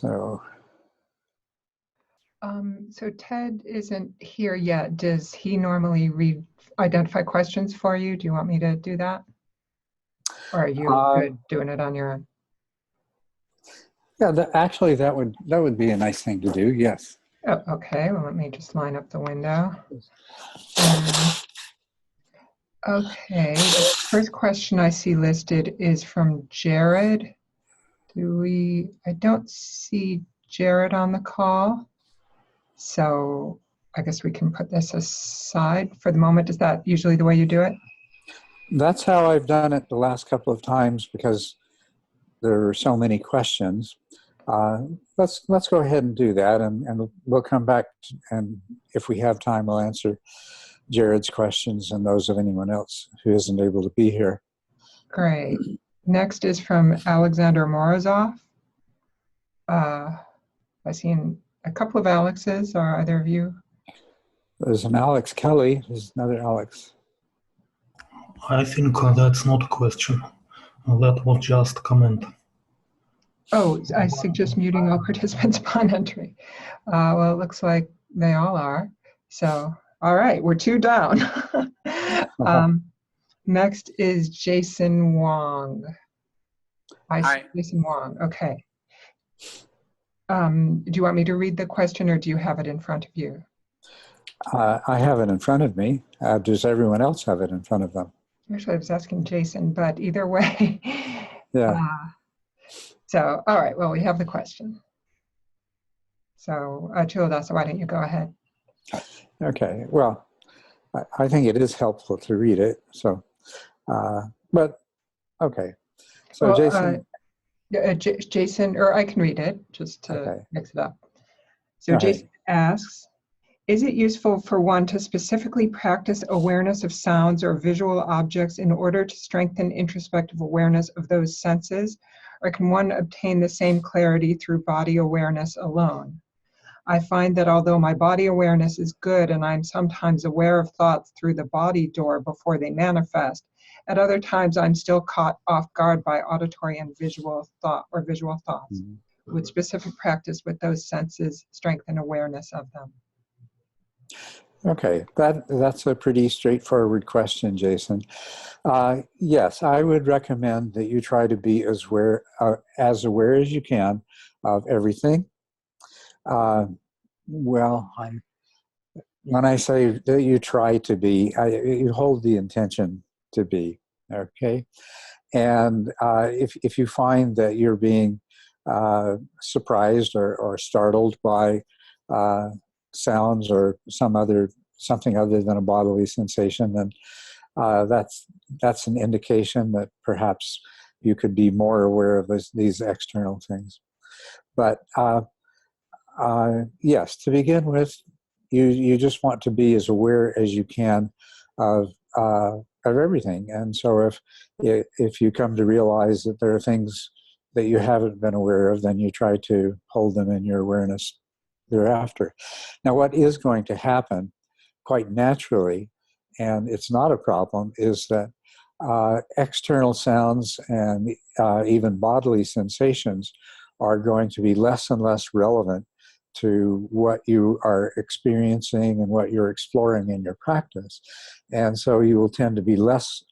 So. So Ted isn't here yet. Does he normally identify questions for you? Do you want me to do that? Or are you good doing it on your own? Yeah, actually that would be a nice thing to do, yes. Oh, okay, well, let me just line up the window. Okay, the first question I see listed is from Jared. I don't see Jared on the call, so I guess we can put this aside for the moment. Is that usually the way you do it? That's how I've done it the last couple of times because there are so many questions. Let's go ahead and do that, and we'll come back and if we have time, we'll answer Jared's questions and those of anyone else who isn't able to be here. Great. Next is from Alexander Morozov. I've seen a couple of Alexes. Are either of you? There's an Alex Kelly. There's another Alex. I think that's not a question. That was just a comment. Oh, I suggest muting all participants upon entry. Well, it looks like they all are. So, all right, we're 2 down. Next is Jason Wong. Hi. Jason Wong, okay. Do you want me to read the question or do you have it in front of you? I have it in front of me. Does everyone else have it in front of them? Actually, I was asking Jason, but either way. Yeah. So, all right, well, we have the question. So, Culadasa, why don't you go ahead? Okay, well, I think it is helpful to read it, so, but, okay. So, well, Jason. Jason, or I can read it, just to mix it up. So, Jason asks, is it useful for one to specifically practice awareness of sounds or visual objects in order to strengthen introspective awareness of those senses? Or can one obtain the same clarity through body awareness alone? I find that although my body awareness is good and I'm sometimes aware of thoughts through the body door before they manifest, at other times I'm still caught off guard by auditory and visual thoughts. Mm-hmm. Would specific practice with those senses strengthen awareness of them? Okay, that's a pretty straightforward question, Jason. Yes, I would recommend that you try to be as aware as you can of everything. Well, when I say that you try to be, you hold the intention to be, okay? And if you find that you're being surprised or startled by sounds or something other than a bodily sensation, then that's an indication that perhaps you could be more aware of these external things. But yes, to begin with, you just want to be as aware as you can of everything. And so if you come to realize that there are things that you haven't been aware of, then you try to hold them in your awareness thereafter. Now, what is going to happen quite naturally, and it's not a problem, is that external sounds and even bodily sensations are going to be less and less relevant to what you are experiencing and what you're exploring in your practice. And so you will tend to be less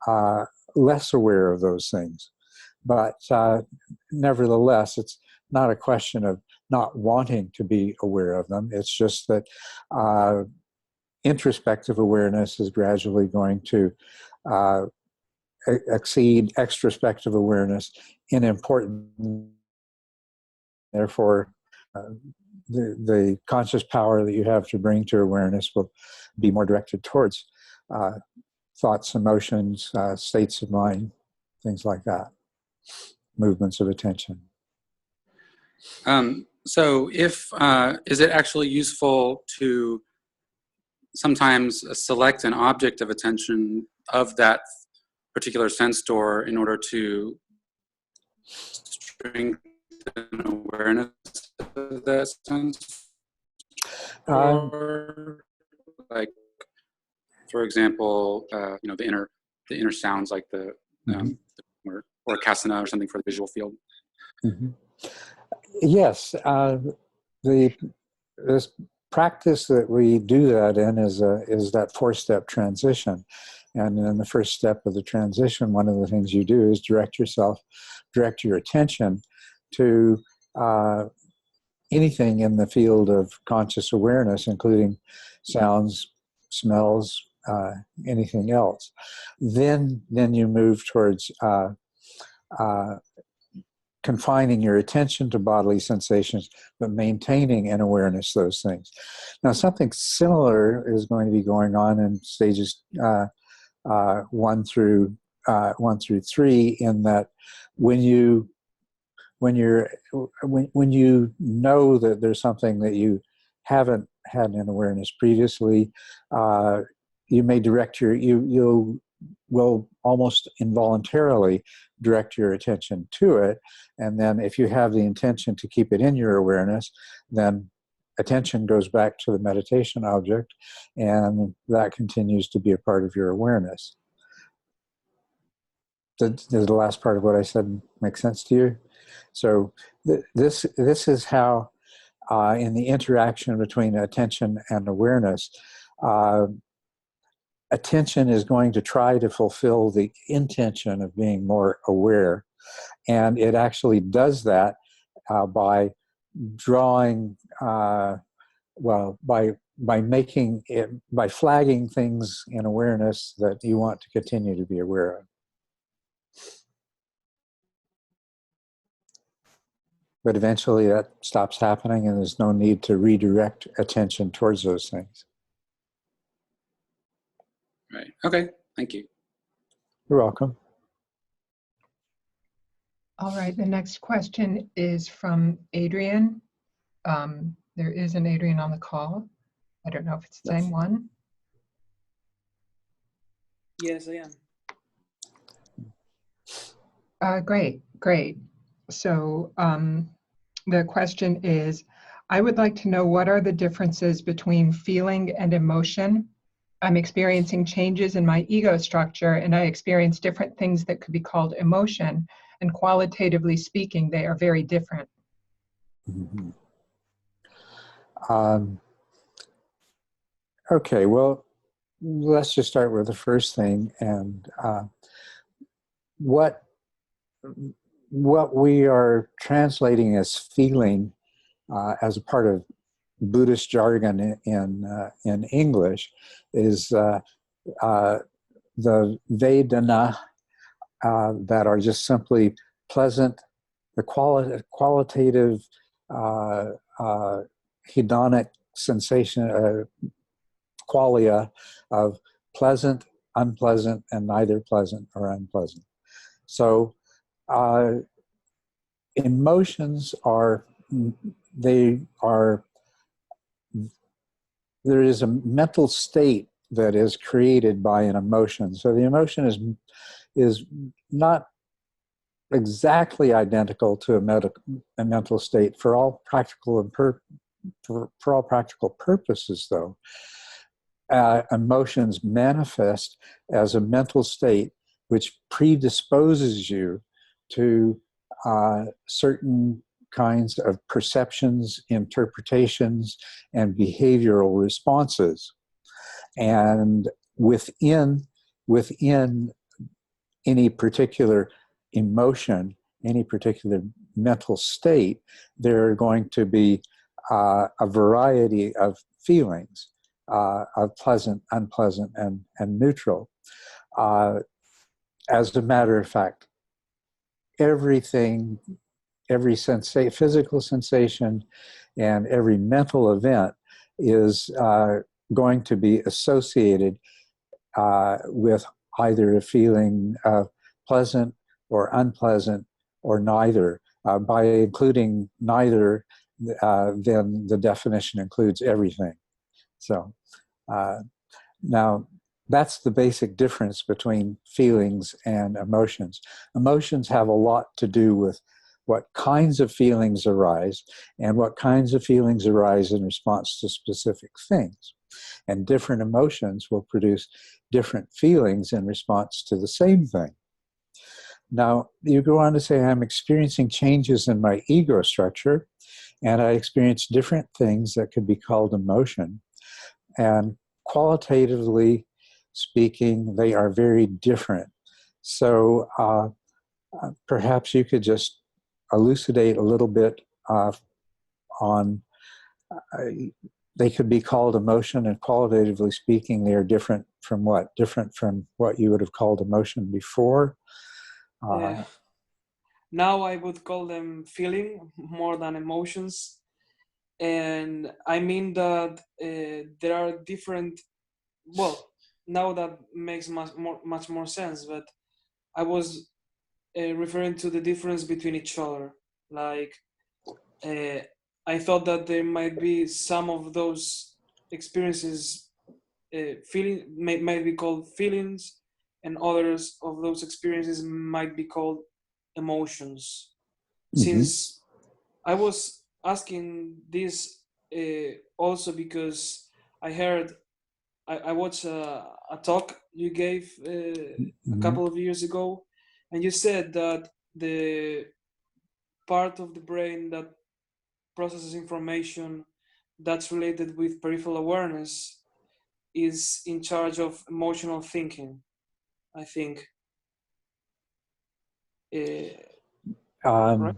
aware of those things. But nevertheless, it's not a question of not wanting to be aware of them. It's just that introspective awareness is gradually going to exceed extrospective awareness in importance. Therefore, the conscious power that you have to bring to awareness will be more directed towards thoughts, emotions, states of mind, things like that, movements of attention. So is it actually useful to sometimes select an object of attention of that particular sense door in order to strengthen awareness of that sense? Or, like, for example, the inner sounds, like the or kasana or something for the visual field. Mm-hmm. Yes, this practice that we do that in is that 4-step transition. And in the first step of the transition, one of the things you do is direct your attention to anything in the field of conscious awareness, including sounds, smells, anything else. Then you move towards confining your attention to bodily sensations, but maintaining an awareness of those things. Now, something similar is going to be going on in stages 1 through 3, in that when you know that there's something that you haven't had an awareness previously, you may direct you will almost involuntarily direct your attention to it. And then if you have the intention to keep it in your awareness, then attention goes back to the meditation object, and that continues to be a part of your awareness. Does the last part of what I said make sense to you? So this is how, in the interaction between attention and awareness, attention is going to try to fulfill the intention of being more aware. And it actually does that by drawing, by making it, by flagging things in awareness that you want to continue to be aware of. But eventually that stops happening, and there's no need to redirect attention towards those things. Right. Okay. Thank you. You're welcome. All right. The next question is from Adrian. There is an Adrian on the call. I don't know if it's the same one. Yes, I am. Great. So the question is, I would like to know, what are the differences between feeling and emotion? I'm experiencing changes in my ego structure, and I experience different things that could be called emotion, and qualitatively speaking, they are very different. Mm-hmm. Okay, well, let's just start with the first thing. And what we are translating as feeling, as a part of Buddhist jargon in English, is the Vedana, that are just simply pleasant, the qualitative hedonic sensation, qualia of pleasant, unpleasant, and neither pleasant or unpleasant. So emotions there is a mental state that is created by an emotion. So the emotion is not exactly identical to a mental state for all practical purposes, though. Emotions manifest as a mental state which predisposes you to certain kinds of perceptions, interpretations, and behavioral responses. And within any particular emotion, any particular mental state, there are going to be a variety of feelings, of pleasant, unpleasant, and neutral. As a matter of fact, every physical sensation and every mental event is going to be associated with either a feeling of pleasant or unpleasant or neither. By including neither, then the definition includes everything. So now that's the basic difference between feelings and emotions. Emotions have a lot to do with what kinds of feelings arise and what kinds of feelings arise in response to specific things. And different emotions will produce different feelings in response to the same thing. Now, you go on to say, I'm experiencing changes in my ego structure, and I experience different things that could be called emotion. And qualitatively speaking, they are very different. So perhaps you could just elucidate a little bit on, they could be called emotion, and qualitatively speaking, they are different from what? Different from what you would have called emotion before? Now I would call them feeling more than emotions. And I mean that there are different, well, now that makes much more sense, but I was referring to the difference between each other. Like, I thought that there might be some of those experiences might be called feelings, and others of those experiences might be called emotions. Since I was asking this also because I heard, I watched a talk you gave a couple of years ago, and you said that the part of the brain that processes information that's related with peripheral awareness is in charge of emotional thinking, I think. Right?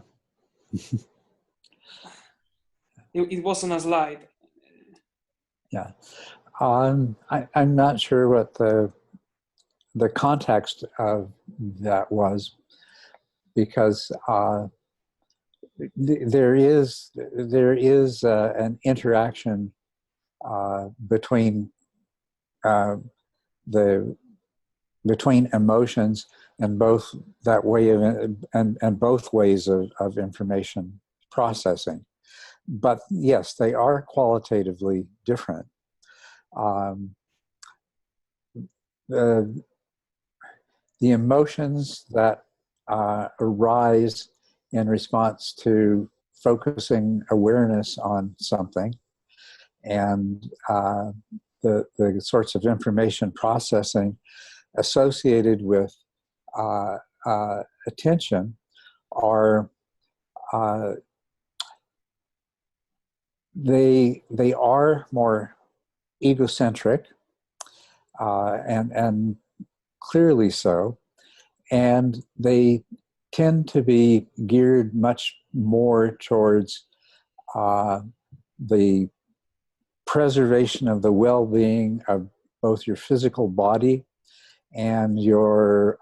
It wasn't a slide. Yeah. I'm not sure what the context of that was, because there is an interaction between between emotions and both that way of and both ways of information processing. But yes, they are qualitatively different. The emotions that arise in response to focusing awareness on something, and the sorts of information processing associated with attention are they are more egocentric, and clearly so, and they tend to be geared much more towards the preservation of the well-being of both your physical body and your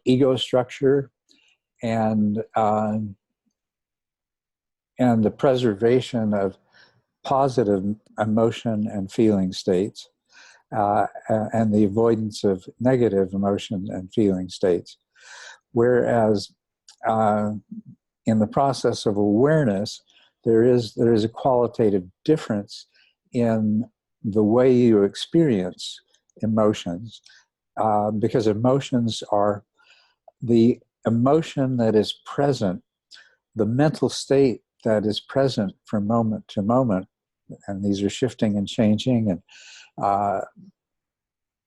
ego structure, and the preservation of positive emotion and feeling states, and the avoidance of negative emotion and feeling states. Whereas in the process of awareness, there is a qualitative difference in the way you experience emotions, because emotions are the emotion that is present, the mental state that is present from moment to moment, and these are shifting and changing, and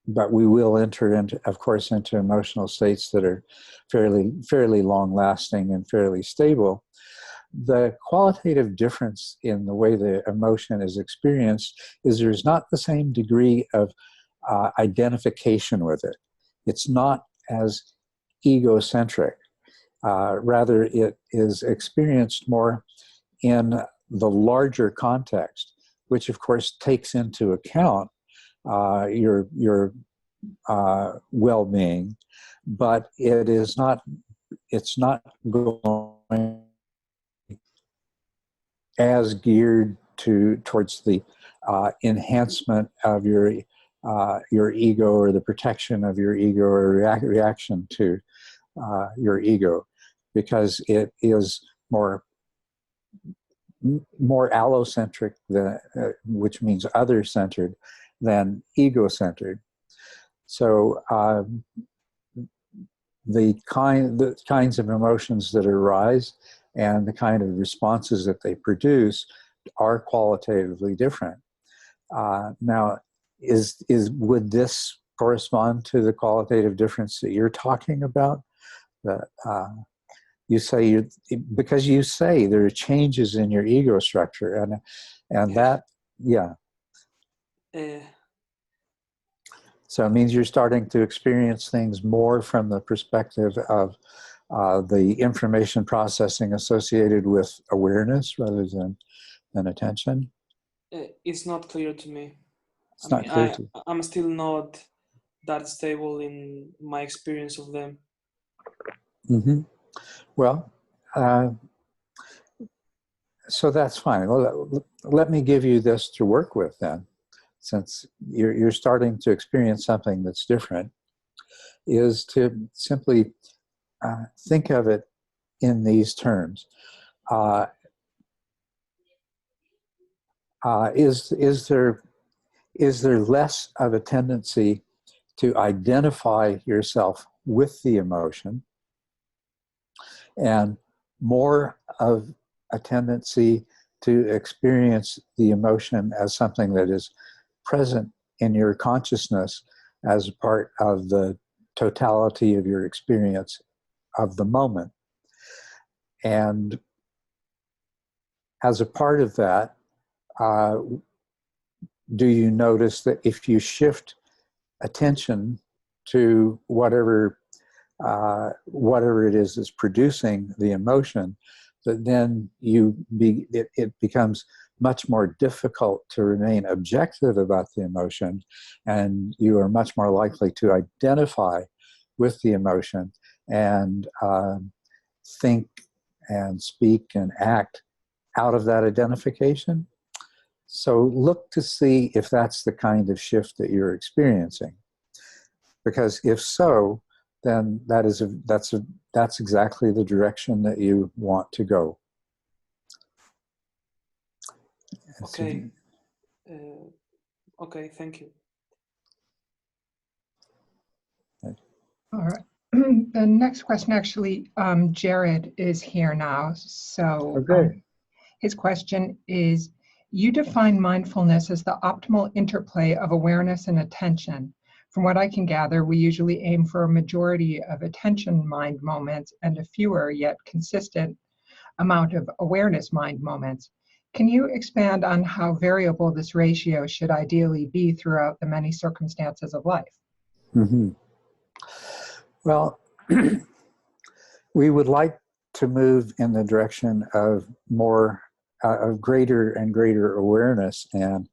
but we will enter into, of course, into emotional states that are fairly long-lasting and fairly stable. The qualitative difference in the way the emotion is experienced is there's not the same degree of identification with it. It's not as egocentric. Rather, it is experienced more in the larger context, which of course takes into account your well-being, but it's not going as geared towards the enhancement of your ego, or the protection of your ego, or reaction to your ego, because it is more allocentric, which means other-centered, than ego-centered. So the kinds of emotions that arise and the kind of responses that they produce are qualitatively different. Now, would this correspond to the qualitative difference that you're talking about? That you say because you say there are changes in your ego structure, and that, yeah. So it means you're starting to experience things more from the perspective of the information processing associated with awareness rather than attention. It's not clear to me. It's not clear to you. I'm still not that stable in my experience of them. Mm-hmm. Well, so that's fine. Well, let me give you this to work with then, since you're starting to experience something that's different, is to simply think of it in these terms. Is there less of a tendency to identify yourself with the emotion, and more of a tendency to experience the emotion as something that is present in your consciousness as part of the totality of your experience of the moment? And as a part of that, do you notice that if you shift attention to whatever it is that's producing the emotion, that then it becomes much more difficult to remain objective about the emotion, and you are much more likely to identify with the emotion and think and speak and act out of that identification? So look to see if that's the kind of shift that you're experiencing. Because if so, then that's exactly the direction that you want to go. Okay. Okay, thank you. All right. The next question, actually, Jared is here now. So his question is, you define mindfulness as the optimal interplay of awareness and attention. From what I can gather, we usually aim for a majority of attention mind moments and a fewer yet consistent amount of awareness mind moments. Can you expand on how variable this ratio should ideally be throughout the many circumstances of life? Mm-hmm. Well, we would like to move in the direction of of greater and greater awareness, and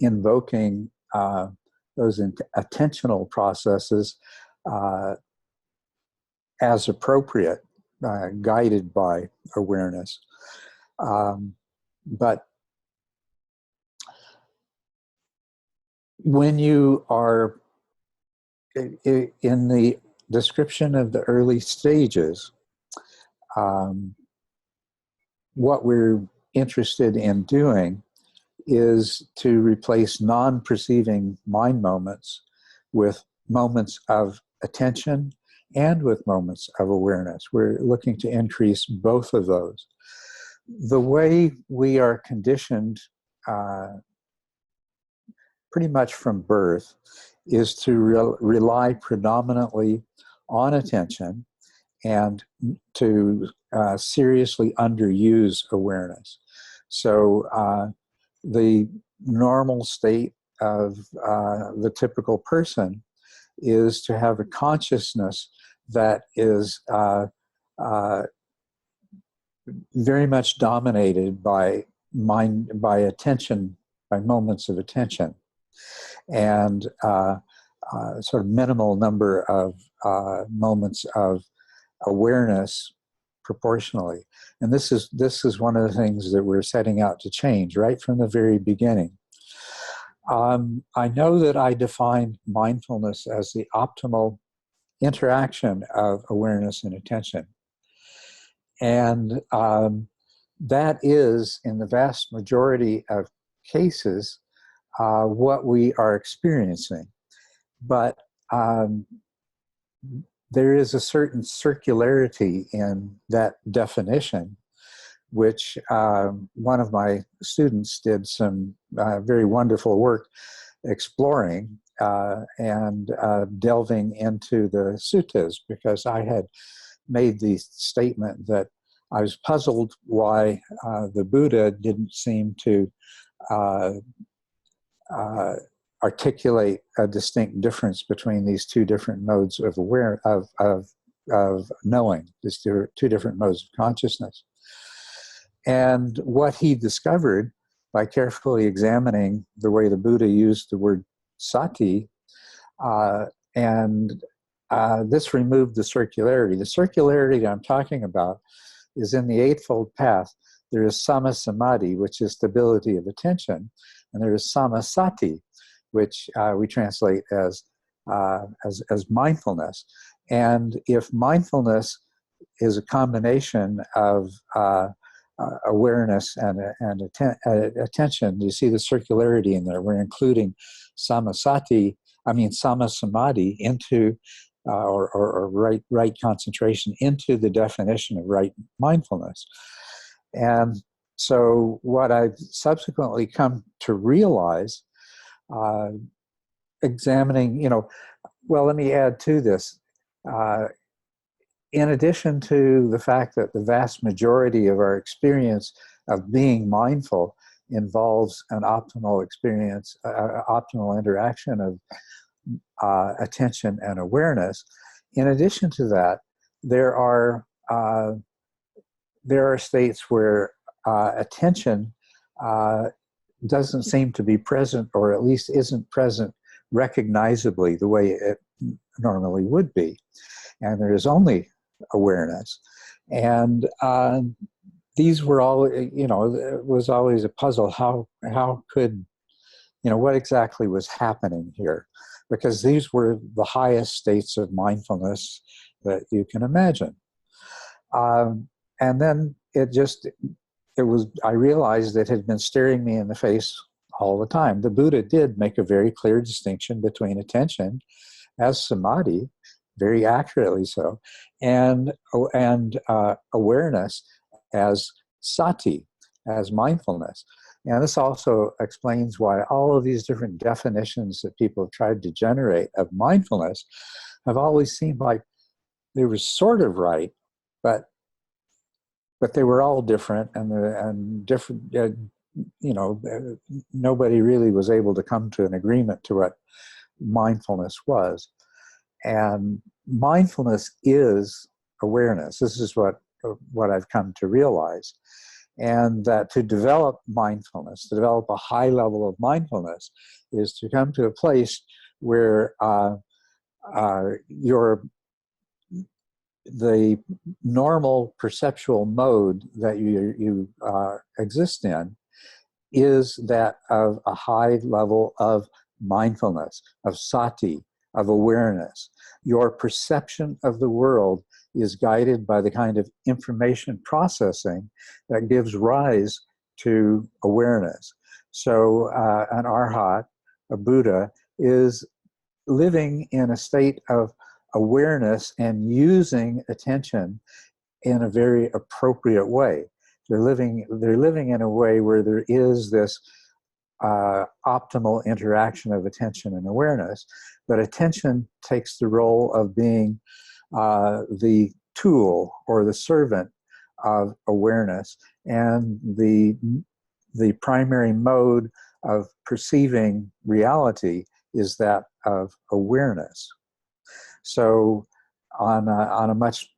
invoking those attentional processes as appropriate, guided by awareness. But when you are in the description of the early stages, what we're interested in doing is to replace non-perceiving mind moments with moments of attention and with moments of awareness. We're looking to increase both of those. The way we are conditioned pretty much from birth is to rely predominantly on attention and to seriously underuse awareness. So the normal state of the typical person is to have a consciousness that is very much dominated by attention, by moments of attention, and sort of minimal number of moments of awareness proportionally. And this is one of the things that we're setting out to change right from the very beginning. I know that I defined mindfulness as the optimal interaction of awareness and attention. And that is, in the vast majority of cases, what we are experiencing. But there is a certain circularity in that definition, which one of my students did some very wonderful work exploring. delving into the suttas, because I had made the statement that I was puzzled why the Buddha didn't seem to articulate a distinct difference between these two different modes of of knowing, these two different modes of consciousness. And what he discovered by carefully examining the way the Buddha used the word sati, this removed the circularity. The circularity I'm talking about is in the Eightfold Path. There is sama samadhi, which is stability of attention, and there is sama sati, which we translate as mindfulness. And if mindfulness is a combination of awareness and attention, you see the circularity in there. We're including sama samadhi into or right concentration into the definition of right mindfulness. And so what I've subsequently come to realize, examining, well, let me add to this. In addition to the fact that the vast majority of our experience of being mindful involves an optimal experience, optimal interaction of attention and awareness, in addition to that, there are states where attention doesn't seem to be present, or at least isn't present recognizably the way it normally would be. And there is only awareness. And these were all, it was always a puzzle. How could, what exactly was happening here? Because these were the highest states of mindfulness that you can imagine. And then I realized it had been staring me in the face all the time. The Buddha did make a very clear distinction between attention as samadhi, very accurately so, and awareness as sati, as mindfulness. And this also explains why all of these different definitions that people have tried to generate of mindfulness have always seemed like they were sort of right, but they were all different, and different. Nobody really was able to come to an agreement to what mindfulness was. And mindfulness is awareness. This is what I've come to realize. And that to develop mindfulness, to develop a high level of mindfulness, is to come to a place where the normal perceptual mode that you exist in is that of a high level of mindfulness, of sati, of awareness. Your perception of the world is guided by the kind of information processing that gives rise to awareness. So an arhat, a Buddha, is living in a state of awareness and using attention in a very appropriate way. They're living in a way where there is this optimal interaction of attention and awareness, but attention takes the role of being the tool or the servant of awareness, and the primary mode of perceiving reality is that of awareness. So on a much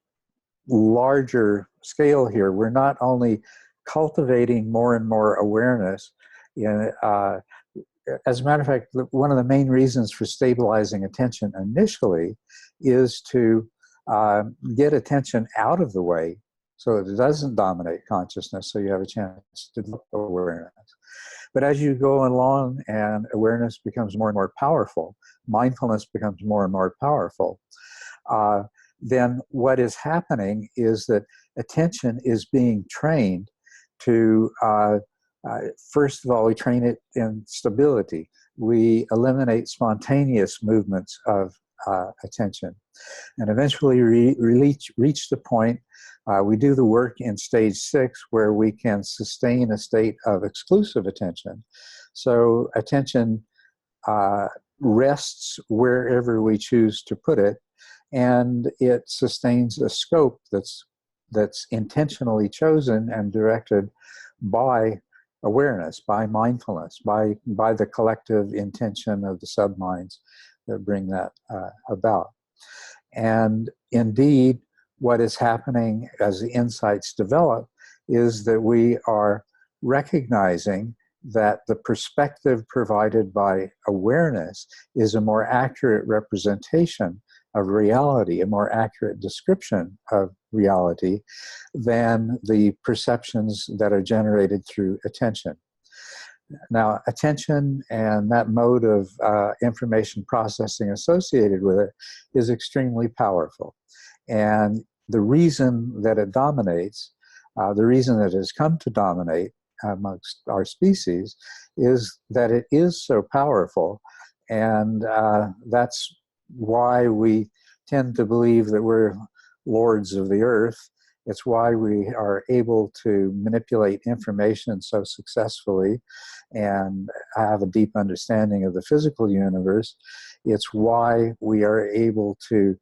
larger scale here, we're not only cultivating more and more awareness. As a matter of fact, one of the main reasons for stabilizing attention initially is to get attention out of the way so that it doesn't dominate consciousness, so you have a chance to develop awareness. But as you go along and awareness becomes more and more powerful, mindfulness becomes more and more powerful, then what is happening is that attention is being trained to, first of all, we train it in stability. We eliminate spontaneous movements of attention. And eventually reach the point, we do the work in stage 6 where we can sustain a state of exclusive attention. So attention rests wherever we choose to put it, and it sustains a scope that's intentionally chosen and directed by awareness, by mindfulness, by the collective intention of the subminds that bring that about. And indeed, what is happening as the insights develop is that we are recognizing that the perspective provided by awareness is a more accurate representation of reality, a more accurate description of reality than the perceptions that are generated through attention. Now, attention and that mode of information processing associated with it is extremely powerful. And the reason that it dominates, the reason that it has come to dominate amongst our species, is that it is so powerful. And that's why we tend to believe that we're lords of the earth. It's why we are able to manipulate information so successfully and have a deep understanding of the physical universe. It's why we are able to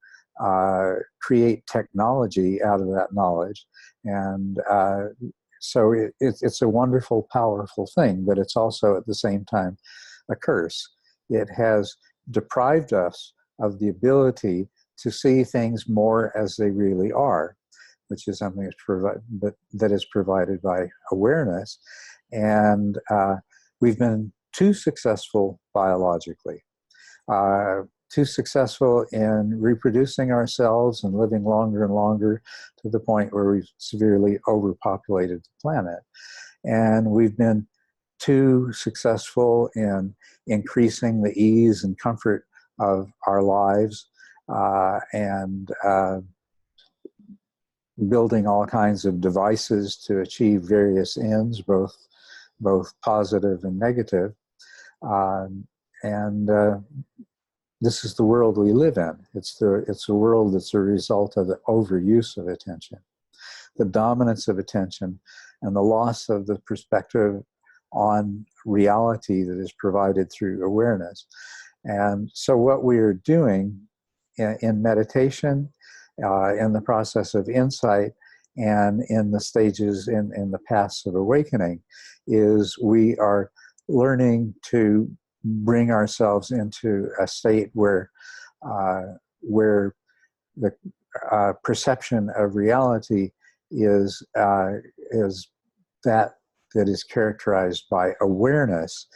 create technology out of that knowledge. And so it's a wonderful, powerful thing, but it's also at the same time a curse. It has deprived us of the ability to see things more as they really are, which is something that is provided by awareness. And we've been too successful biologically, too successful in reproducing ourselves and living longer and longer to the point where we've severely overpopulated the planet. And we've been too successful in increasing the ease and comfort of our lives and building all kinds of devices to achieve various ends, both positive and negative. This is the world we live in. It's a world that's a result of the overuse of attention, the dominance of attention, and the loss of the perspective on reality that is provided through awareness. And so what we are doing in meditation, in the process of insight, and in the stages, in the paths of awakening, is we are learning to bring ourselves into a state where the perception of reality is that is characterized by awareness,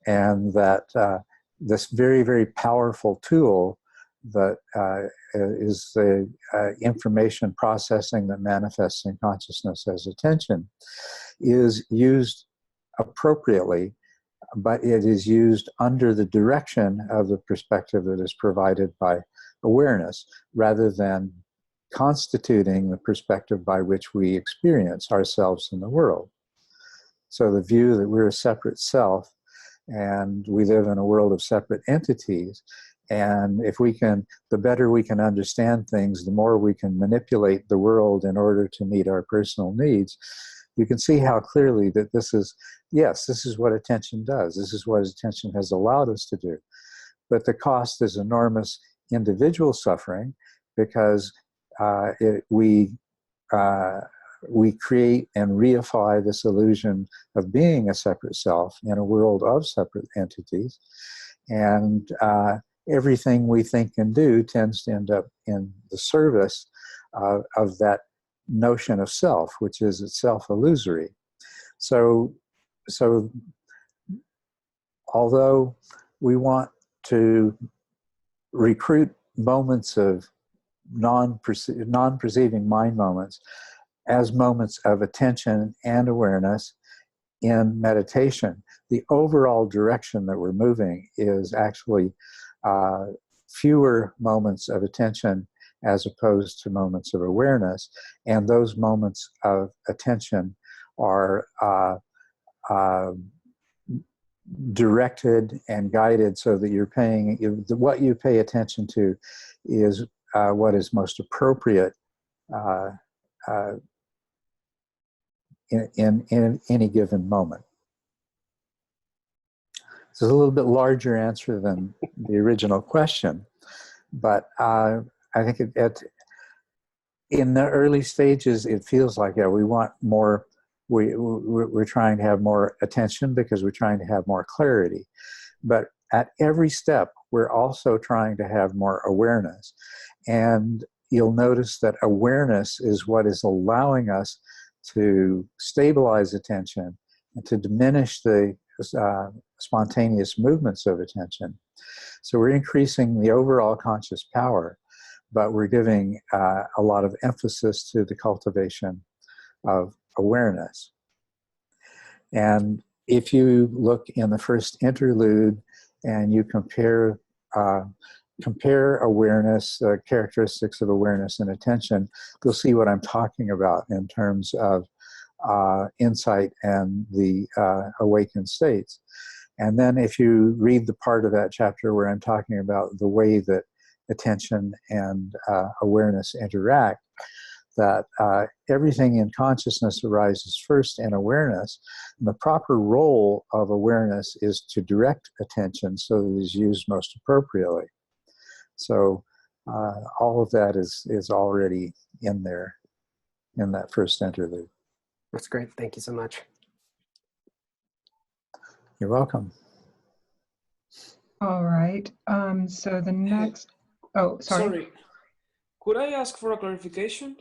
and that this very, very powerful tool that is the information processing that manifests in consciousness as attention is used appropriately, but it is used under the direction of the perspective that is provided by awareness, rather than constituting the perspective by which we experience ourselves in the world. So the view that we're a separate self and we live in a world of separate entities, and the better we can understand things, the more we can manipulate the world in order to meet our personal needs, you can see how clearly that this is what attention does. This is what attention has allowed us to do. But the cost is enormous individual suffering, because we create and reify this illusion of being a separate self in a world of separate entities. And everything we think and do tends to end up in the service of that notion of self, which is itself illusory. So although we want to recruit moments of non-perceiving mind moments as moments of attention and awareness in meditation, the overall direction that we're moving is actually fewer moments of attention as opposed to moments of awareness. And those moments of attention are directed and guided so that what you pay attention to is what is most appropriate in any given moment. It's a little bit larger answer than the original question, but I think in the early stages, it feels like, yeah, we want more. We're trying to have more attention because we're trying to have more clarity. But at every step, we're also trying to have more awareness. And you'll notice that awareness is what is allowing us to stabilize attention and to diminish the spontaneous movements of attention. So we're increasing the overall conscious power, but we're giving a lot of emphasis to the cultivation of awareness. And if you look in the first interlude and you compare awareness, characteristics of awareness and attention, you'll see what I'm talking about in terms of insight and the awakened states. And then if you read the part of that chapter where I'm talking about the way that attention and awareness interact, that everything in consciousness arises first in awareness. And the proper role of awareness is to direct attention so that it is used most appropriately. So all of that is already in there in that first interlude. That's great. Thank you so much. You're welcome. All right. So the next, oh, sorry. Could I ask for a clarification?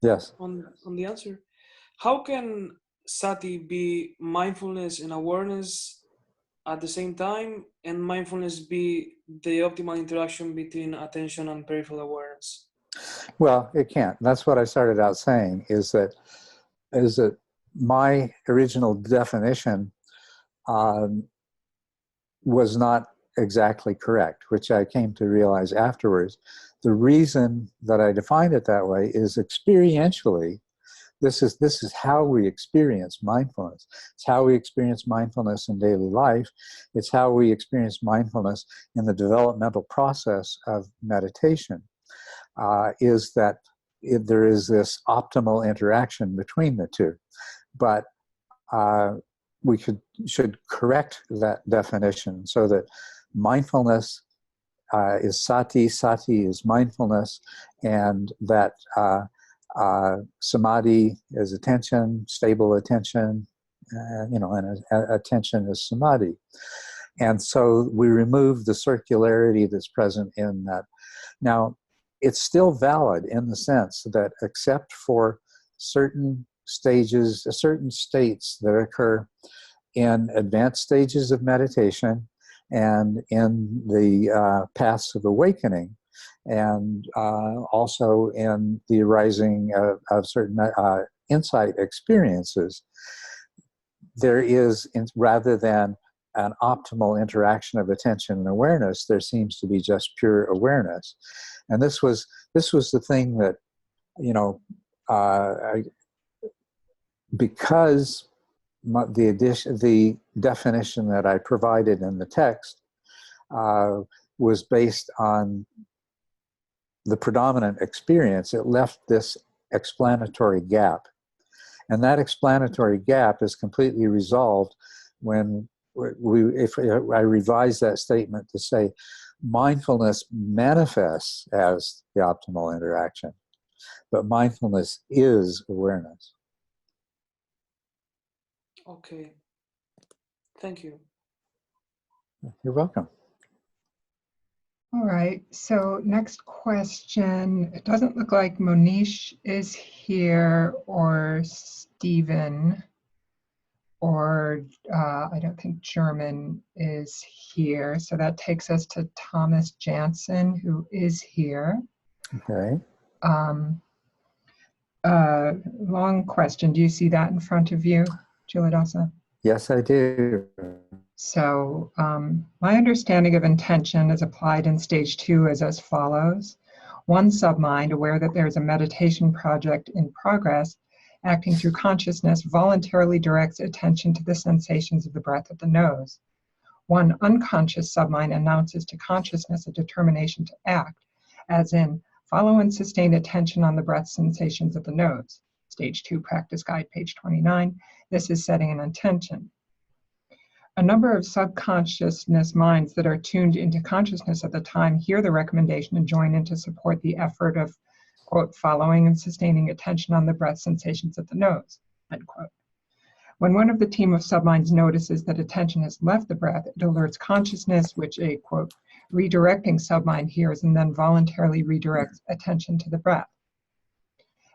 Yes. On the answer. How can sati be mindfulness and awareness at the same time, and mindfulness be the optimal interaction between attention and peripheral awareness? Well, it can't. That's what I started out saying, is that my original definition was not exactly correct, which I came to realize afterwards. The reason that I defined it that way is experientially, this is how we experience mindfulness. It's how we experience mindfulness in daily life. It's how we experience mindfulness in the developmental process of meditation, is that there is this optimal interaction between the two. But we should correct that definition so that mindfulness is sati, sati is mindfulness, and that samadhi is attention, stable attention, and attention is samadhi. And so we remove the circularity that's present in that. Now, it's still valid in the sense that except for certain stages, certain states that occur in advanced stages of meditation and in the paths of awakening, and also in the arising of certain insight experiences, there is, rather than an optimal interaction of attention and awareness, there seems to be just pure awareness. And this was the thing that, because the definition that I provided in the text was based on the predominant experience, it left this explanatory gap. And that explanatory gap is completely resolved when if I revise that statement to say, mindfulness manifests as the optimal interaction, but mindfulness is awareness. Okay. Thank you. You're welcome. All right. So next question. It doesn't look like Monish is here, or Stephen, or I don't think German is here. So that takes us to Thomas Jansen, who is here. Okay. Long question. Do you see that in front of you, Culadasa? Yes, I do. So my understanding of intention as applied in stage 2 is as follows. One submind, aware that there is a meditation project in progress, acting through consciousness, voluntarily directs attention to the sensations of the breath at the nose. One unconscious submind announces to consciousness a determination to act, as in, follow and sustain attention on the breath sensations of the nose. Stage 2 practice guide, page 29. This is setting an intention. A number of subconsciousness minds that are tuned into consciousness at the time hear the recommendation and join in to support the effort of, quote, following and sustaining attention on the breath sensations at the nose, end quote. When one of the team of subminds notices that attention has left the breath, it alerts consciousness, which a, quote, redirecting submind hears and then voluntarily redirects attention to the breath.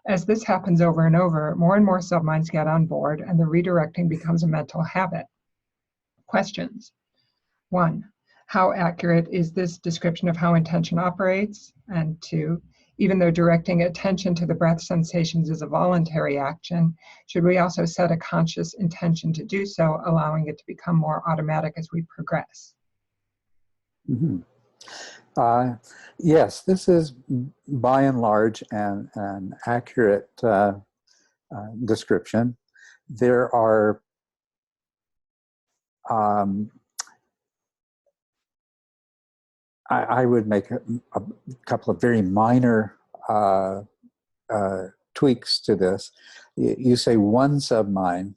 As this happens over and over, more and more subminds get on board and the redirecting becomes a mental habit. Questions. 1. How accurate is this description of how intention operates? And 2. Even though directing attention to the breath sensations is a voluntary action, should we also set a conscious intention to do so, allowing it to become more automatic as we progress? Mm-hmm. Yes, this is by and large an accurate description. There are I would make a couple of very minor tweaks to this. You say one submind,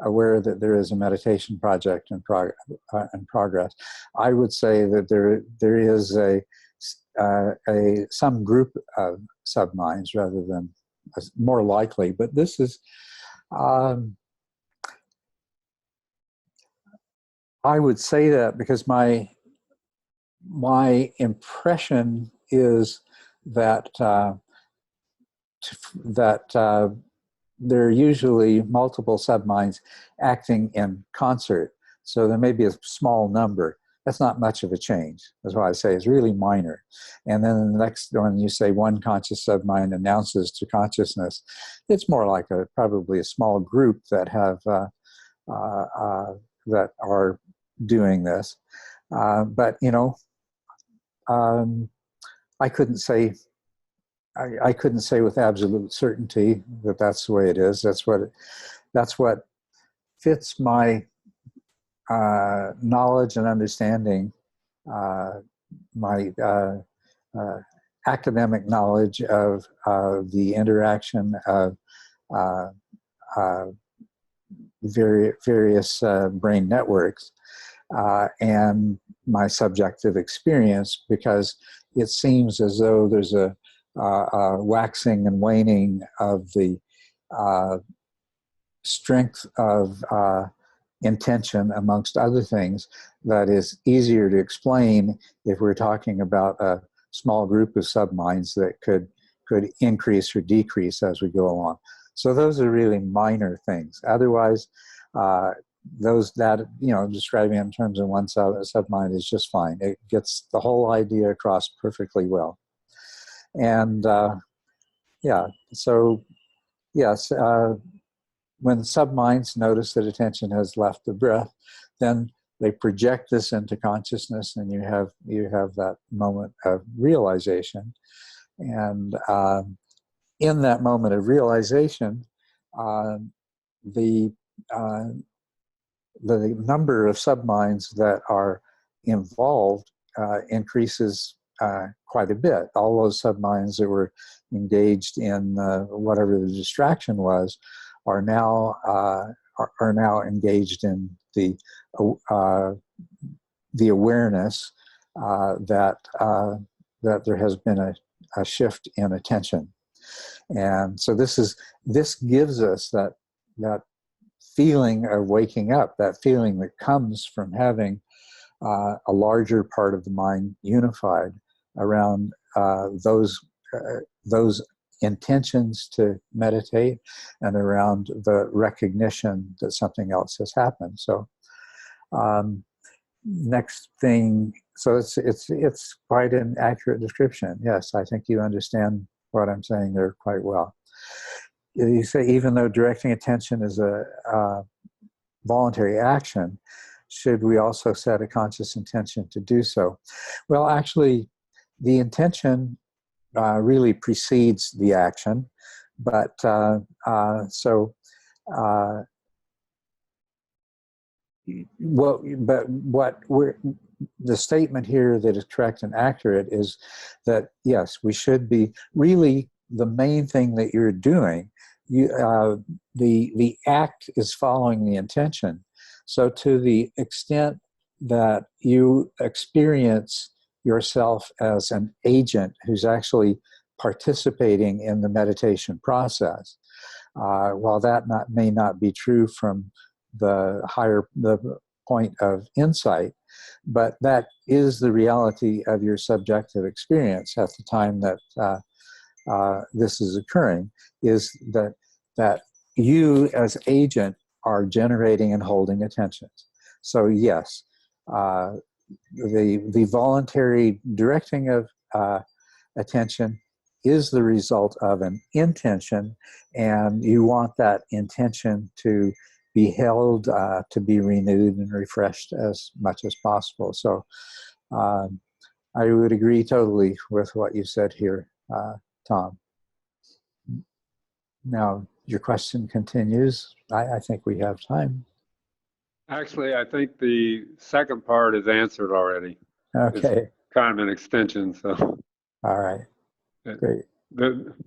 aware that there is a meditation project in progress. I would say that there is some group of subminds rather than more likely, but this is I would say that because my impression is that there are usually multiple subminds acting in concert. So there may be a small number. That's not much of a change. That's why I say it's really minor. And then the next one, you say one conscious submind announces to consciousness. It's more like probably a small group that have that are doing this. But you know, I couldn't say with absolute certainty that that's the way it is. That's what fits my knowledge and understanding, my academic knowledge of the interaction of various brain networks, and my subjective experience, because it seems as though there's a waxing and waning of the strength of intention, amongst other things, that is easier to explain if we're talking about a small group of subminds that could increase or decrease as we go along. So those are really minor things. Otherwise, those that, you know, describing it in terms of one submind is just fine. It gets the whole idea across perfectly well. And yeah, so yes, when subminds notice that attention has left the breath, then they project this into consciousness, and you have that moment of realization. And in that moment of realization, the number of subminds that are involved increases quite a bit. All those subminds that were engaged in whatever the distraction was are now engaged in the awareness that there has been a shift in attention. And so this gives us that feeling of waking up, that feeling that comes from having a larger part of the mind unified around those intentions to meditate and around the recognition that something else has happened. So next thing, so it's quite an accurate description. Yes, I think you understand what I'm saying there quite well. You say even though directing attention is a voluntary action, should we also set a conscious intention to do so? Well, actually, the intention really precedes the action, but the statement here that is correct and accurate is that yes, we should be really the main thing that you're doing. The act is following the intention. So to the extent that you experience yourself as an agent who's actually participating in the meditation process, while that may not be true from the point of insight, but that is the reality of your subjective experience at the time that this is occurring, is that you as agent are generating and holding attentions. So yes, the voluntary directing of attention is the result of an intention, and you want that intention to be held, to be renewed and refreshed as much as possible. So I would agree totally with what you said here, Tom. Now, your question continues. I think we have time. Actually, I think the second part is answered already. Okay. It's kind of an extension, so. All right. Great.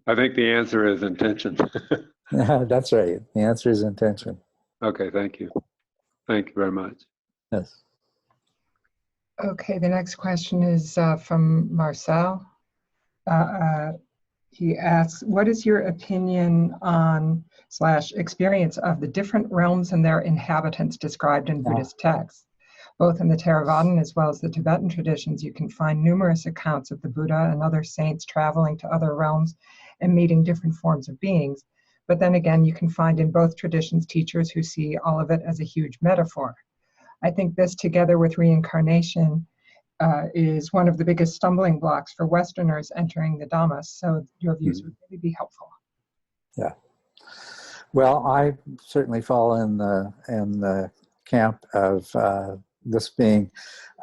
I think the answer is intention. That's right. The answer is intention. Okay, thank you. Thank you very much. Yes. Okay, the next question is from Marcel. He asks, what is your opinion on / experience of the different realms and their inhabitants described in Buddhist texts? Both in the Theravadin as well as the Tibetan traditions, you can find numerous accounts of the Buddha and other saints traveling to other realms and meeting different forms of beings. But then again, you can find in both traditions teachers who see all of it as a huge metaphor. I think this, together with reincarnation, is one of the biggest stumbling blocks for Westerners entering the Dhammas. So your views would really be helpful. Yeah. Well, I certainly fall in the camp of this being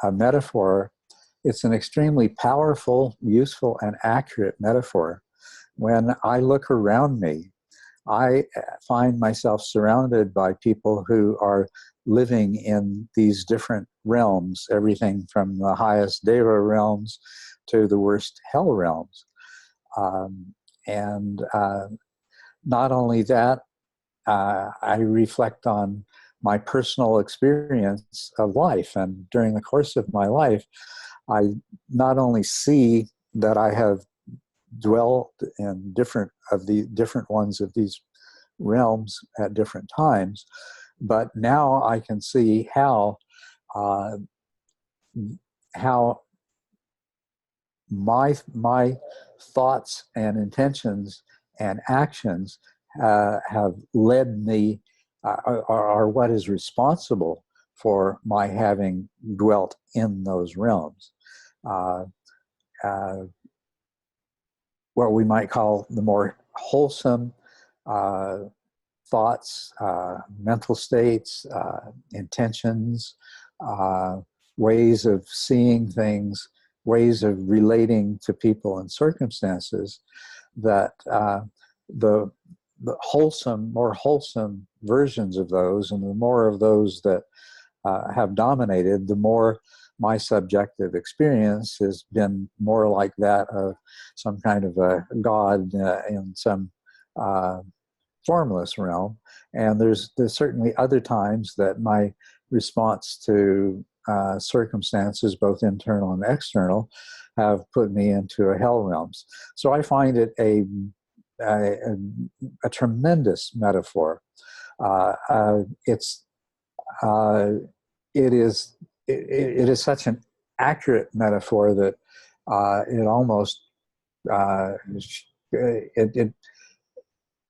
a metaphor. It's an extremely powerful, useful, and accurate metaphor. When I look around me, I find myself surrounded by people who are living in these different realms, everything from the highest Deva realms to the worst hell realms. And not only that, I reflect on my personal experience of life. And during the course of my life, I not only see that I have dwelt in different ones of these realms at different times, but now I can see how my thoughts and intentions and actions have led me, are what is responsible for my having dwelt in those realms. What we might call the more wholesome thoughts, mental states, intentions, ways of seeing things, ways of relating to people and circumstances, that the more wholesome versions of those, and the more of those that have dominated, the more my subjective experience has been more like that of some kind of a god in some formless realm. And there's certainly other times that my response to circumstances, both internal and external, have put me into a hell realms. So I find it a tremendous metaphor. It is such an accurate metaphor that it almost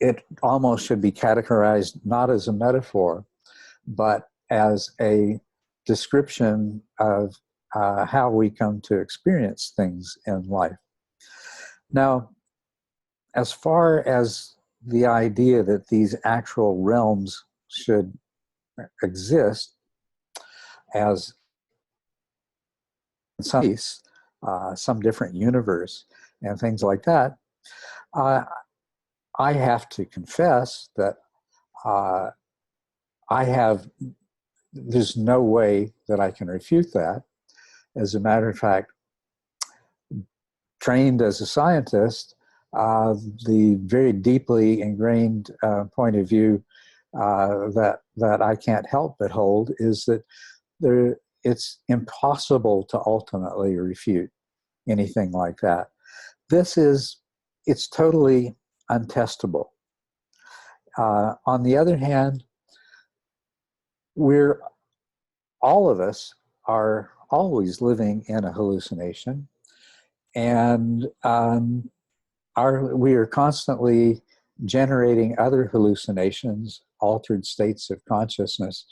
it almost should be categorized not as a metaphor, but as a description of how we come to experience things in life. Now, as far as the idea that these actual realms should exist as some different universe and things like that, I have to confess that there's no way that I can refute that. As a matter of fact, trained as a scientist, the very deeply ingrained point of view that that I can't help but hold is that it's impossible to ultimately refute anything like that. It's totally untestable. On the other hand, all of us are always living in a hallucination, and we are constantly generating other hallucinations, altered states of consciousness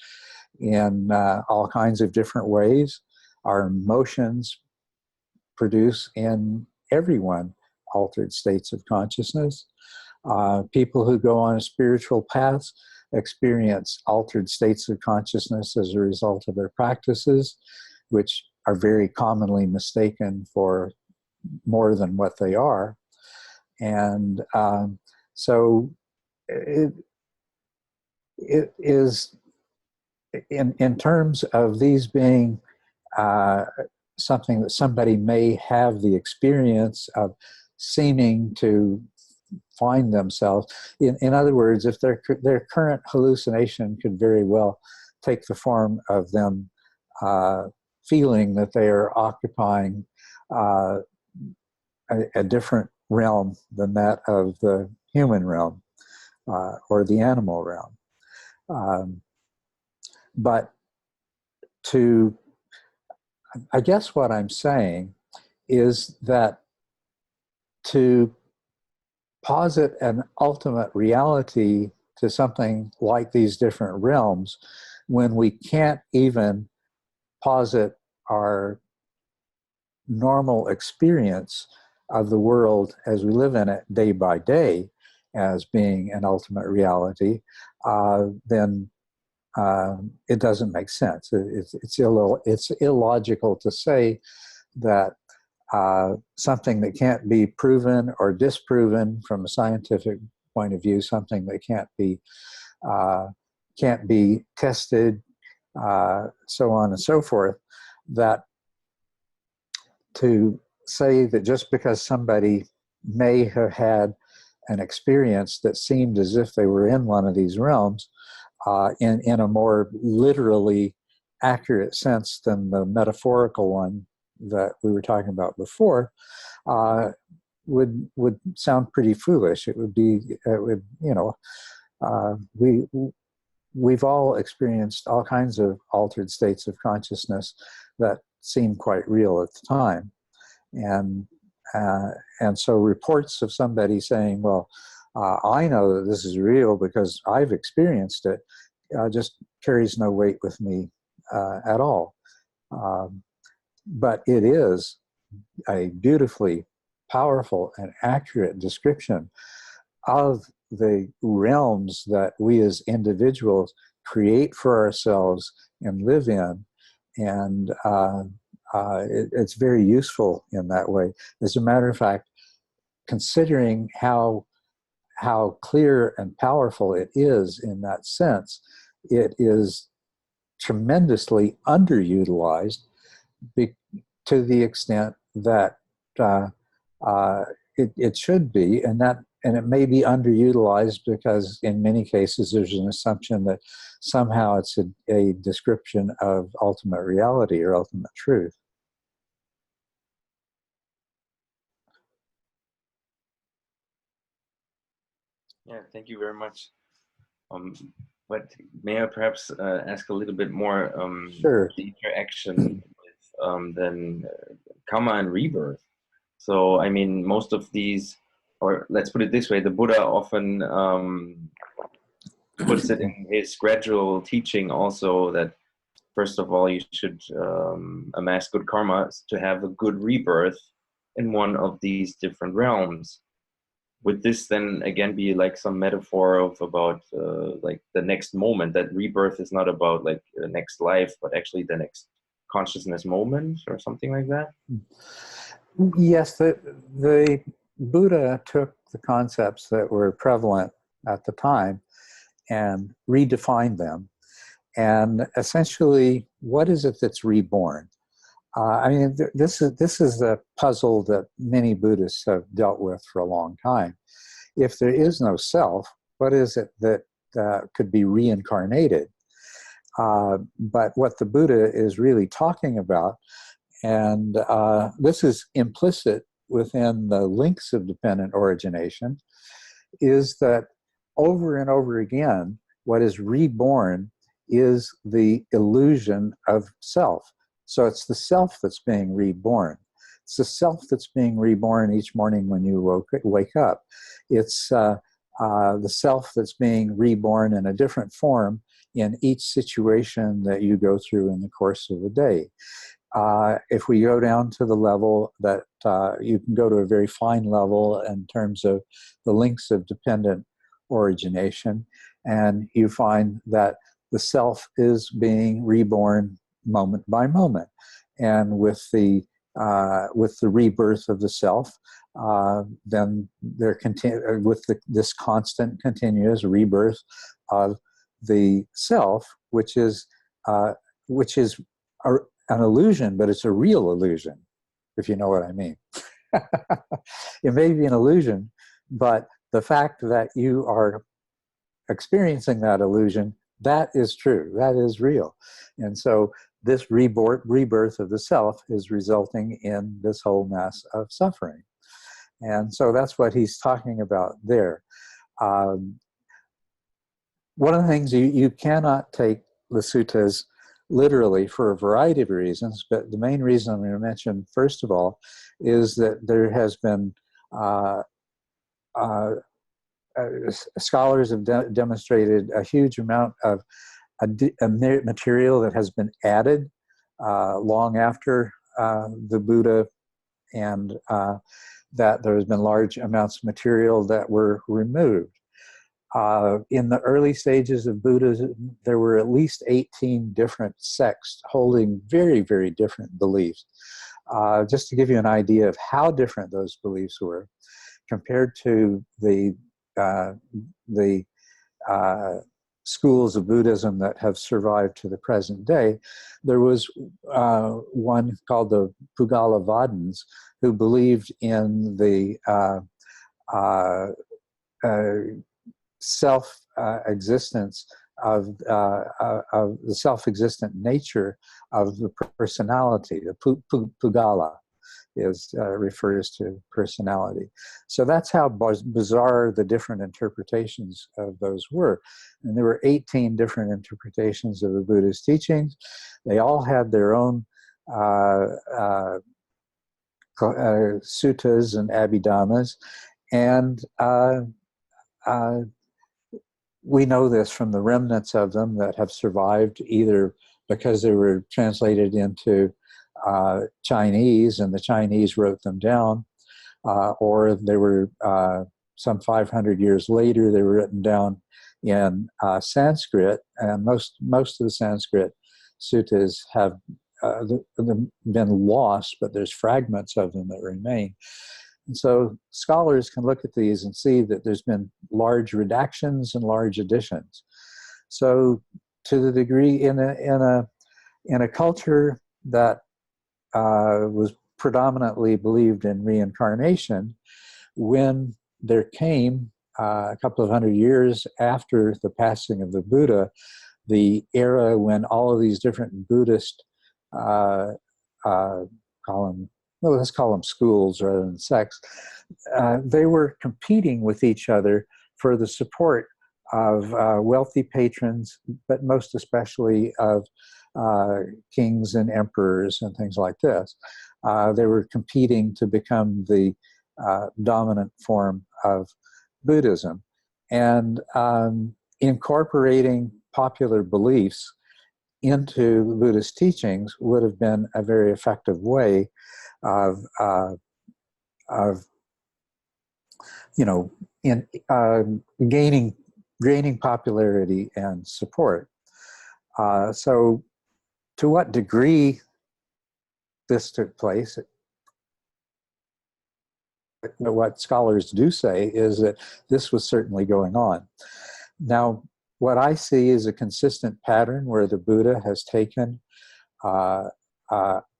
in all kinds of different ways. Our emotions produce in everyone altered states of consciousness. People who go on a spiritual path experience altered states of consciousness as a result of their practices, which are very commonly mistaken for more than what they are. And so it is, in terms of these being something that somebody may have the experience of seeming to find themselves. In other words, if their current hallucination could very well take the form of them feeling that they are occupying a different realm than that of the human realm or the animal realm. But I guess what I'm saying is that to posit an ultimate reality to something like these different realms, when we can't even posit our normal experience of the world as we live in it day by day as being an ultimate reality, then it doesn't make sense. It's illogical to say that something that can't be proven or disproven from a scientific point of view, something that can't be tested, so on and so forth, that to say that just because somebody may have had an experience that seemed as if they were in one of these realms in a more literally accurate sense than the metaphorical one that we were talking about before, would sound pretty foolish. We've all experienced all kinds of altered states of consciousness that seem quite real at the time, and so reports of somebody saying, "Well, I know that this is real because I've experienced it," just carries no weight with me at all. But it is a beautifully powerful and accurate description of the realms that we as individuals create for ourselves and live in. And it's very useful in that way. As a matter of fact, considering how clear and powerful it is in that sense, it is tremendously underutilized to the extent that it should be, and it may be underutilized because in many cases there's an assumption that somehow it's a description of ultimate reality or ultimate truth. Yeah, thank you very much. But may I perhaps ask a little bit more Sure. the interaction with then karma and rebirth? So, I mean, most of these, or let's put it this way, the Buddha often puts it in his gradual teaching also that, first of all, you should amass good karma to have a good rebirth in one of these different realms. Would this then again be like some metaphor of about like the next moment, that rebirth is not about like the next life, but actually the next consciousness moment or something like that? Yes, the Buddha took the concepts that were prevalent at the time and redefined them. And essentially, what is it that's reborn? I mean, this is the puzzle that many Buddhists have dealt with for a long time. If there is no self, what is it that could be reincarnated? But what the Buddha is really talking about, and this is implicit within the links of dependent origination, is that over and over again, what is reborn is the illusion of self. So it's the self that's being reborn. It's the self that's being reborn each morning when you wake up. It's the self that's being reborn in a different form in each situation that you go through in the course of a day. If we go down to the level that you can go to a very fine level in terms of the links of dependent origination, and you find that the self is being reborn moment by moment, and with the rebirth of the self, then there with this constant continuous rebirth of the self, which is an illusion, but it's a real illusion, if you know what I mean. It may be an illusion, but the fact that you are experiencing that illusion, that is true, that is real. And so this rebirth of the self is resulting in this whole mass of suffering. And so that's what he's talking about there. One of the things, you cannot take the suttas literally for a variety of reasons, but the main reason I'm going to mention, first of all, is that there has been scholars have demonstrated a huge amount of material that has been added long after the Buddha, and that there has been large amounts of material that were removed. In the early stages of Buddhism, there were at least 18 different sects holding very, very different beliefs. Just to give you an idea of how different those beliefs were, compared to the schools of Buddhism that have survived to the present day, there was one called the Pugalavadins, who believed in the self-existence of the self-existent nature of the personality. The Pugala refers to personality. So that's how bizarre the different interpretations of those were. And there were 18 different interpretations of the Buddha's teachings. They all had their own suttas and abhidhammas, and we know this from the remnants of them that have survived, either because they were translated into Chinese and the Chinese wrote them down, or they were some 500 years later, they were written down in Sanskrit, and most of the Sanskrit suttas have been lost, but there's fragments of them that remain. And so scholars can look at these and see that there's been large redactions and large additions. So to the degree in a culture that was predominantly believed in reincarnation, when there came a couple of hundred years after the passing of the Buddha, the era when all of these different Buddhist let's call them schools rather than sects, they were competing with each other for the support of wealthy patrons, but most especially of kings and emperors and things like this. They were competing to become the dominant form of Buddhism. And incorporating popular beliefs into Buddhist teachings would have been a very effective way of gaining popularity and support. So to what degree this took place, what scholars do say is that this was certainly going on. Now, what I see is a consistent pattern where the Buddha has taken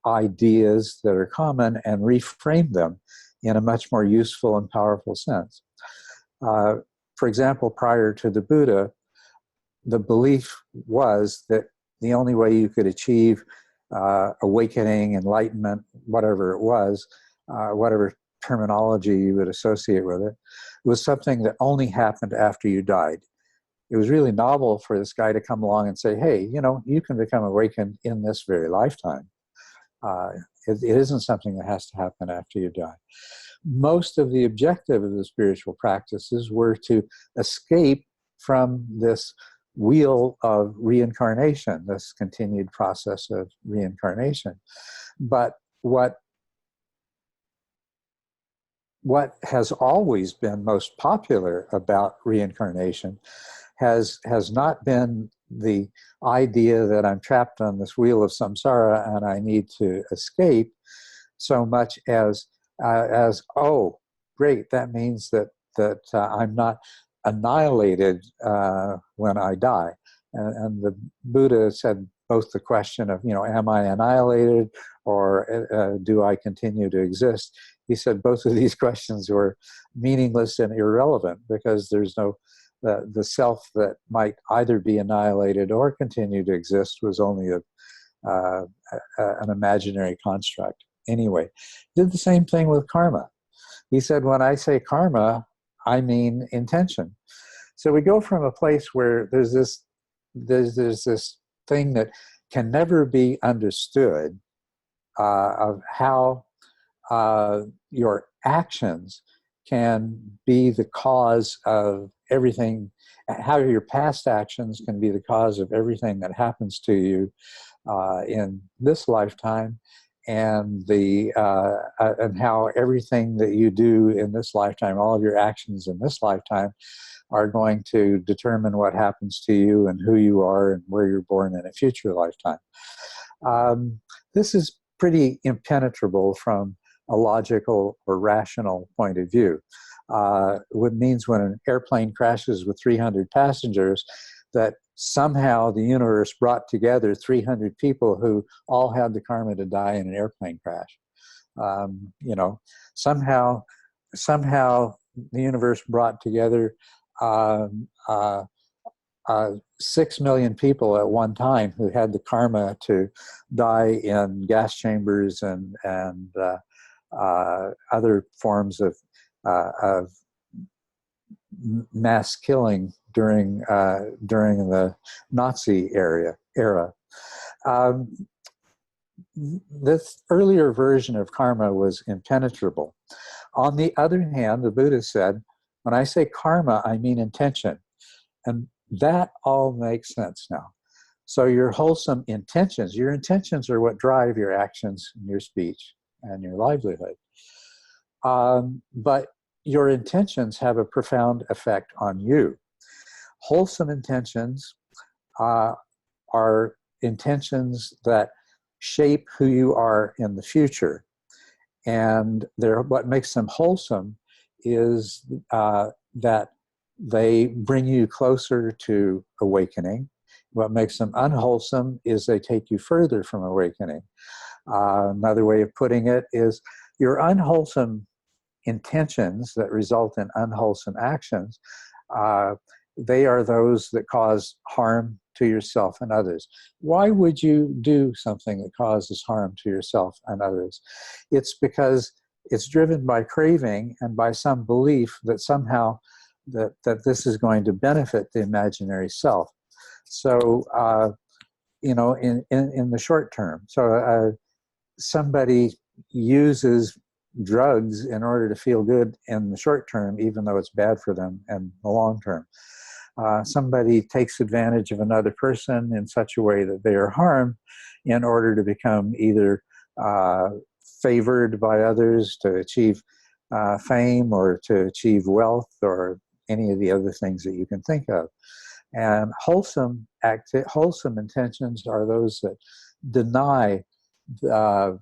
ideas that are common and reframed them in a much more useful and powerful sense. For example, prior to the Buddha, the belief was that the only way you could achieve awakening, enlightenment, whatever it was, whatever terminology you would associate with it, was something that only happened after you died. It was really novel for this guy to come along and say, hey, you know, you can become awakened in this very lifetime. It isn't something that has to happen after you die. Most of the objective of the spiritual practices were to escape from this wheel of reincarnation, this continued process of reincarnation. But what has always been most popular about reincarnation has not been the idea that I'm trapped on this wheel of samsara and I need to escape, so much as oh, great, that means that I'm not annihilated when I die. And the Buddha said both the question of, you know, am I annihilated or do I continue to exist? He said both of these questions were meaningless and irrelevant because there's no, the self that might either be annihilated or continue to exist was only an imaginary construct. Anyway, did the same thing with karma. He said, when I say karma, I mean intention. So we go from a place where there's this thing that can never be understood of how your actions can be the cause of everything, how your past actions can be the cause of everything that happens to you in this lifetime, and and how everything that you do in this lifetime, all of your actions in this lifetime, are going to determine what happens to you and who you are and where you're born in a future lifetime. This is pretty impenetrable from a logical or rational point of view. What means when an airplane crashes with 300 passengers, that somehow the universe brought together 300 people who all had the karma to die in an airplane crash. You know, somehow the universe brought together 6 million people at one time who had the karma to die in gas chambers and other forms of mass killing during the Nazi era. This earlier version of karma was impenetrable. On the other hand, the Buddha said, when I say karma, I mean intention. And that all makes sense now. So your wholesome intentions, your intentions are what drive your actions and your speech and your livelihood. But your intentions have a profound effect on you. Wholesome intentions are intentions that shape who you are in the future. And what makes them wholesome is that they bring you closer to awakening. What makes them unwholesome is they take you further from awakening. Another way of putting it is your unwholesome intentions that result in unwholesome actions, they are those that cause harm to yourself and others. Why would you do something that causes harm to yourself and others? It's because it's driven by craving and by some belief that somehow that this is going to benefit the imaginary self. So, you know, in the short term, so somebody uses drugs in order to feel good in the short term, even though it's bad for them in the long term. Somebody takes advantage of another person in such a way that they are harmed in order to become either favored by others to achieve fame or to achieve wealth or any of the other things that you can think of. And wholesome intentions are those that deny the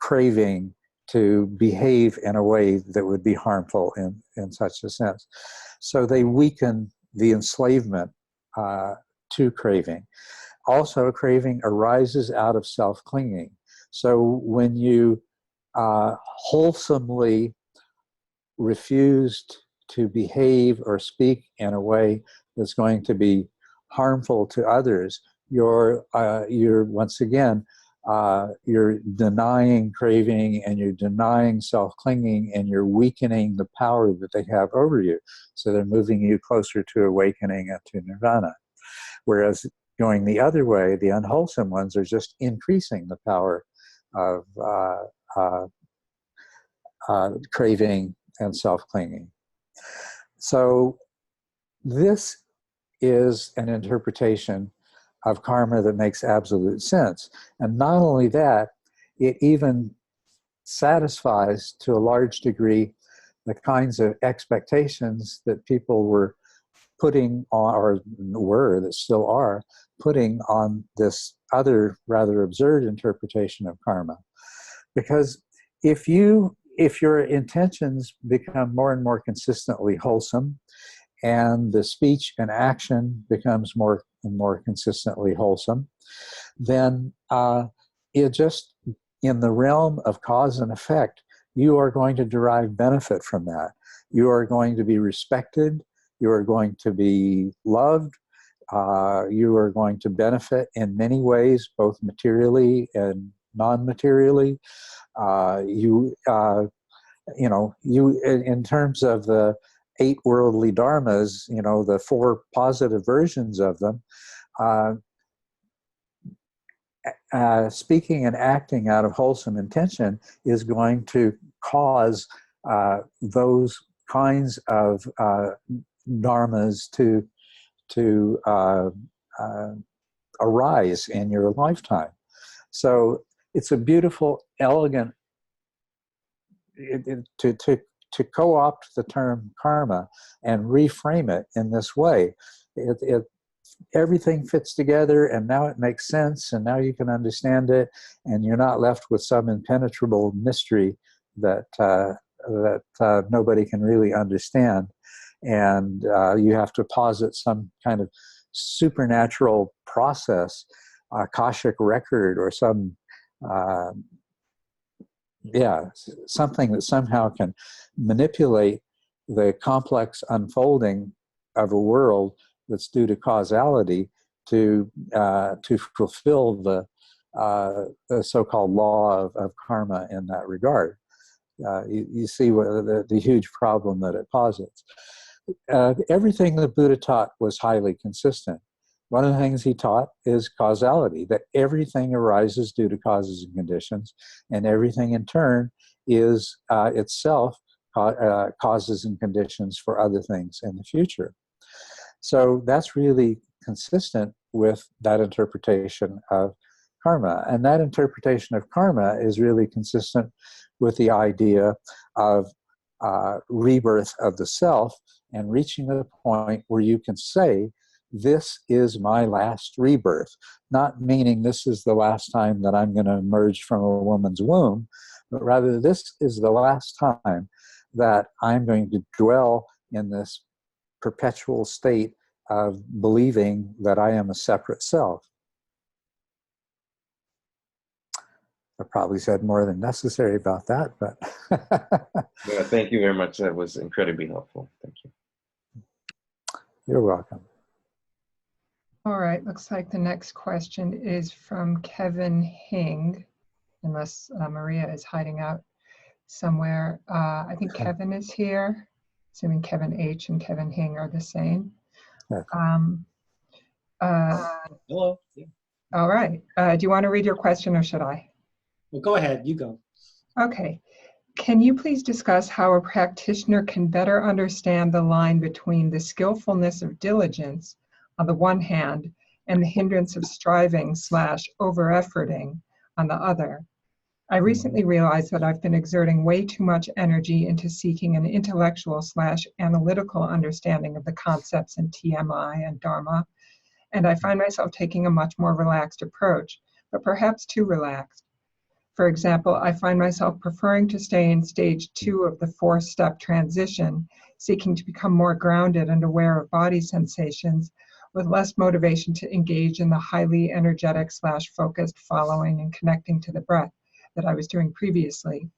craving to behave in a way that would be harmful in such a sense. So they weaken the enslavement to craving. Also, craving arises out of self-clinging. So when you wholesomely refused to behave or speak in a way that's going to be harmful to others, you're once again, you're denying craving, and you're denying self-clinging, and you're weakening the power that they have over you. So they're moving you closer to awakening and to nirvana. Whereas going the other way, the unwholesome ones are just increasing the power of craving and self-clinging. So this is an interpretation of karma that makes absolute sense. And not only that, it even satisfies to a large degree the kinds of expectations that people were putting on, or were, that still are, putting on this other rather absurd interpretation of karma. Because if your intentions become more and more consistently wholesome, and the speech and action becomes more and more consistently wholesome, then it just, in the realm of cause and effect, you are going to derive benefit from that. You are going to be respected. You are going to be loved. You are going to benefit in many ways, both materially and non-materially. In terms of the 8 worldly dharmas, the 4 positive versions of them, speaking and acting out of wholesome intention is going to cause those kinds of dharmas to arise in your lifetime. So it's a beautiful, elegant, to co-opt the term karma and reframe it in this way. Everything fits together, and now it makes sense, and now you can understand it, and you're not left with some impenetrable mystery that nobody can really understand. And you have to posit some kind of supernatural process, Akashic record, or some something that somehow can manipulate the complex unfolding of a world that's due to causality to fulfill the so-called law of karma in that regard. You see the huge problem that it posits. Everything the Buddha taught was highly consistent. One of the things he taught is causality, that everything arises due to causes and conditions, and everything in turn is itself causes and conditions for other things in the future. So that's really consistent with that interpretation of karma. And that interpretation of karma is really consistent with the idea of rebirth of the self, and reaching the point where you can say, this is my last rebirth. Not meaning this is the last time that I'm going to emerge from a woman's womb, but rather this is the last time that I'm going to dwell in this perpetual state of believing that I am a separate self. I probably said more than necessary about that, but... Yeah, thank you very much. That was incredibly helpful. Thank you. You're welcome. All right, looks like the next question is from Kevin Hing, unless Maria is hiding out somewhere. I think Kevin is here, assuming Kevin H and Kevin Hing are the same. Hello. Yeah. All right. Do you want to read your question, or should I? Well, go ahead. You go. Okay. Can you please discuss how a practitioner can better understand the line between the skillfulness of diligence on the one hand and the hindrance of striving / over-efforting on the other? I recently realized that I've been exerting way too much energy into seeking an intellectual / analytical understanding of the concepts in TMI and Dharma, and I find myself taking a much more relaxed approach, but perhaps too relaxed. For example, I find myself preferring to stay in stage 2 of the 4-step transition, seeking to become more grounded and aware of body sensations, with less motivation to engage in the highly energetic / focused following and connecting to the breath that I was doing previously.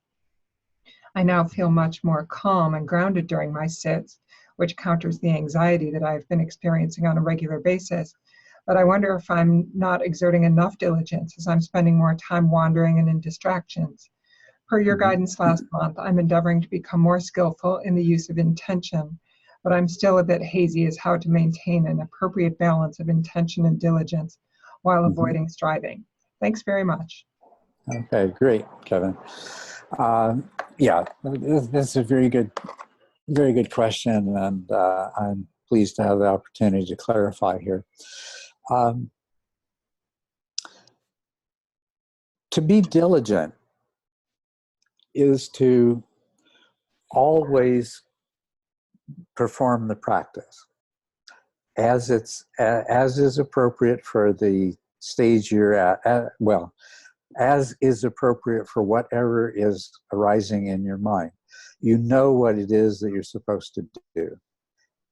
I now feel much more calm and grounded during my sits, which counters the anxiety that I've been experiencing on a regular basis. But I wonder if I'm not exerting enough diligence as I'm spending more time wandering and in distractions. Per your guidance last month, I'm endeavoring to become more skillful in the use of intention, but I'm still a bit hazy as how to maintain an appropriate balance of intention and diligence while avoiding striving. Thanks very much. Okay, great, Kevin. Yeah, this is a very good question, and I'm pleased to have the opportunity to clarify here. To be diligent is to always perform the practice as is appropriate for the stage you're at, well, as is appropriate for whatever is arising in your mind. You know what it is that you're supposed to do,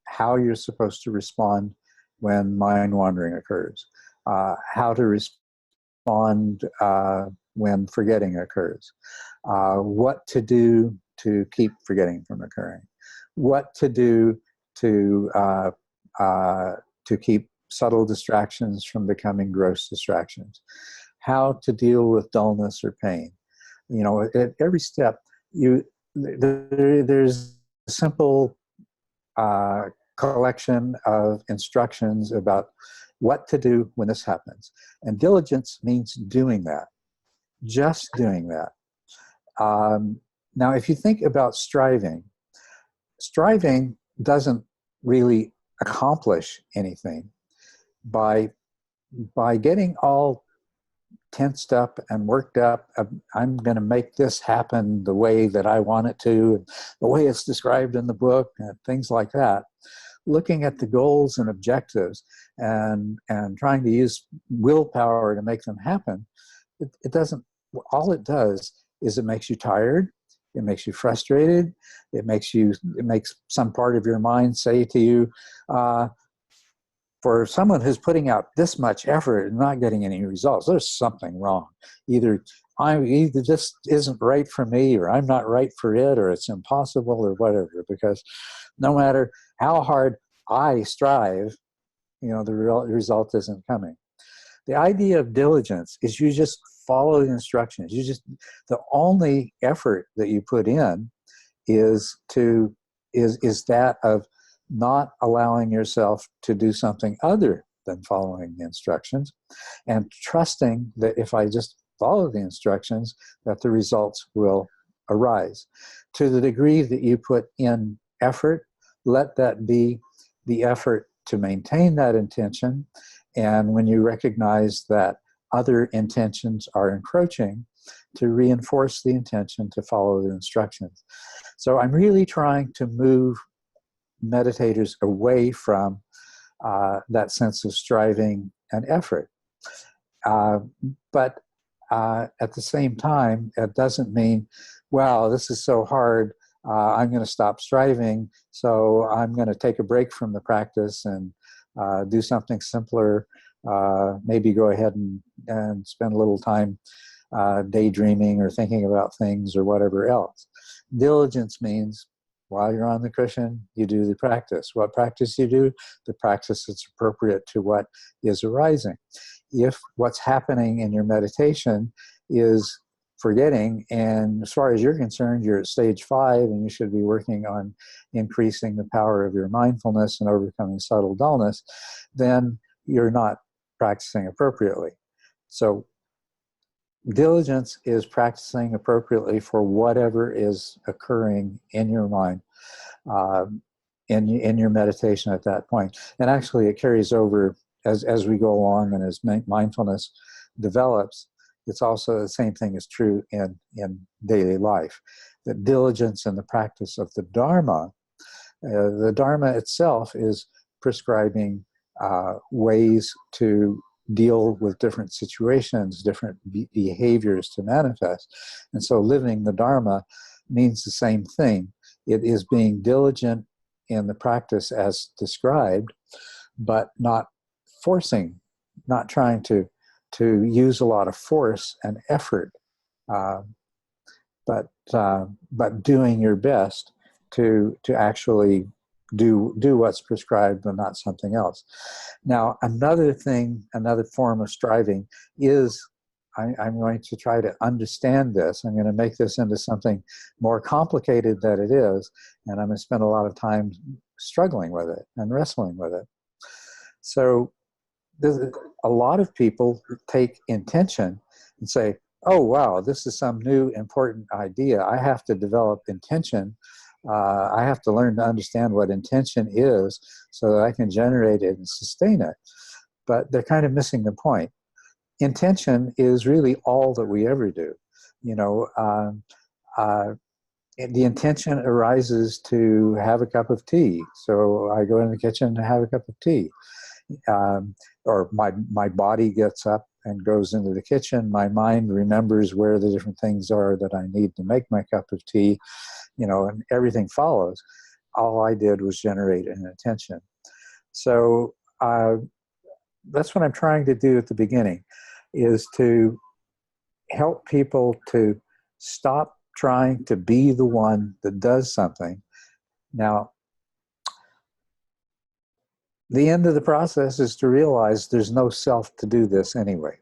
how you're supposed to respond when mind wandering occurs, how to respond when forgetting occurs, what to do to keep forgetting from occurring, what to do to keep subtle distractions from becoming gross distractions, how to deal with dullness or pain. You know, at every step, there's a simple collection of instructions about what to do when this happens. And diligence means doing that, just doing that. Now, if you think about striving doesn't really accomplish anything. By getting all tensed up and worked up, I'm going to make this happen the way that I want it to, and the way it's described in the book, and things like that. Looking at the goals and objectives and trying to use willpower to make them happen, it doesn't, all it does is it makes you tired, it makes you frustrated, it makes some part of your mind say to you, for someone who's putting out this much effort and not getting any results, there's something wrong. Either this isn't right for me, or I'm not right for it, or it's impossible, or whatever, because no matter how hard I strive, you know, the result isn't coming. The idea of diligence is you just follow the instructions. The only effort that you put in is that of not allowing yourself to do something other than following the instructions, and trusting that if I just follow the instructions, that the results will arise. To the degree that you put in effort, let that be the effort to maintain that intention. And when you recognize that other intentions are encroaching, to reinforce the intention to follow the instructions. So I'm really trying to move meditators away from that sense of striving and effort. But at the same time, it doesn't mean, wow, this is so hard, I'm going to stop striving, so I'm going to take a break from the practice and do something simpler, maybe go ahead and spend a little time daydreaming or thinking about things or whatever else. Diligence means while you're on the cushion, you do the practice. What practice you do? The practice that's appropriate to what is arising. If what's happening in your meditation is forgetting, and as far as you're concerned, you're at stage 5 and you should be working on increasing the power of your mindfulness and overcoming subtle dullness, then you're not practicing appropriately. So diligence is practicing appropriately for whatever is occurring in your mind, in your meditation at that point. And actually it carries over as we go along, and as mindfulness develops. It's also the same thing is true in daily life. That diligence in the practice of the Dharma itself is prescribing ways to deal with different situations, different behaviors to manifest. And so living the Dharma means the same thing. It is being diligent in the practice as described, but not forcing, not trying to use a lot of force and effort, but doing your best to actually do what's prescribed but not something else. Now, another thing, another form of striving is I'm going to try to understand this. I'm going to make this into something more complicated than it is, and I'm going to spend a lot of time struggling with it and wrestling with it. So a lot of people take intention and say, oh, wow, this is some new important idea. I have to develop intention. I have to learn to understand what intention is so that I can generate it and sustain it. But they're kind of missing the point. Intention is really all that we ever do. You know, the intention arises to have a cup of tea. So I go in the kitchen to have a cup of tea. Or my body gets up and goes into the kitchen. My mind remembers where the different things are that I need to make my cup of tea, you know, and everything follows. All I did was generate an intention. So that's what I'm trying to do at the beginning, is to help people to stop trying to be the one that does something. Now, the end of the process is to realize there's no self to do this anyway.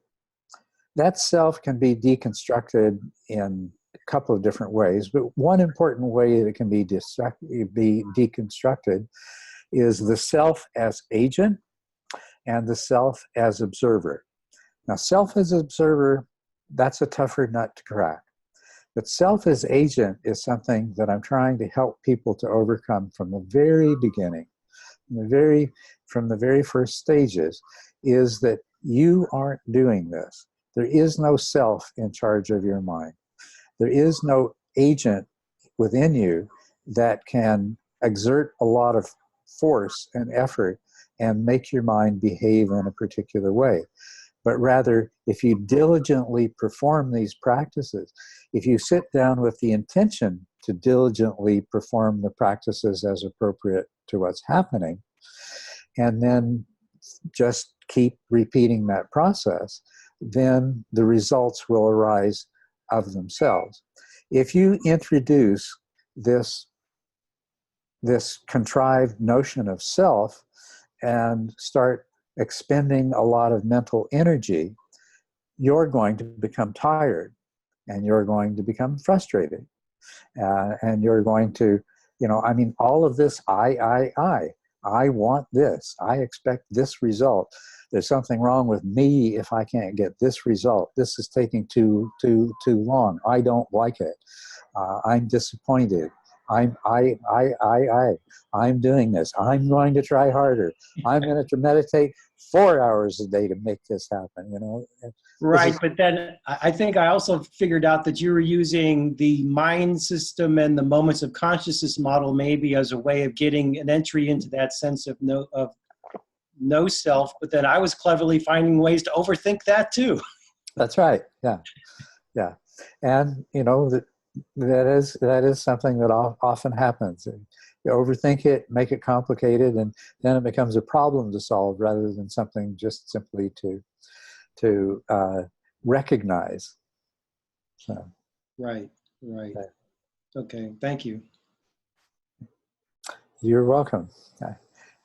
That self can be deconstructed in a couple of different ways, but one important way that it can be deconstructed is the self as agent and the self as observer. Now, self as observer, that's a tougher nut to crack. But self as agent is something that I'm trying to help people to overcome from the very beginning. From the very first stages, is that you aren't doing this. There is no self in charge of your mind. There is no agent within you that can exert a lot of force and effort and make your mind behave in a particular way. But rather, if you diligently perform these practices, if you sit down with the intention to diligently perform the practices as appropriate to what's happening, and then just keep repeating that process, then the results will arise of themselves. If you introduce this contrived notion of self and start expending a lot of mental energy, you're going to become tired, and you're going to become frustrated, and you're going to, you know, I mean, all of this, I want this. I expect this result. There's something wrong with me if I can't get this result. This is taking too long. I don't like it. I'm disappointed. I'm doing this. I'm going to try harder. I'm going to meditate 4 hours a day to make this happen, you know. Right, but then I think I also figured out that you were using the mind system and the moments of consciousness model maybe as a way of getting an entry into that sense of no self, but then I was cleverly finding ways to overthink that too. That's right. Yeah. And you know that is something that often happens. You overthink it, make it complicated, and then it becomes a problem to solve rather than something just simply to recognize. So. Right. Okay, thank you. You're welcome.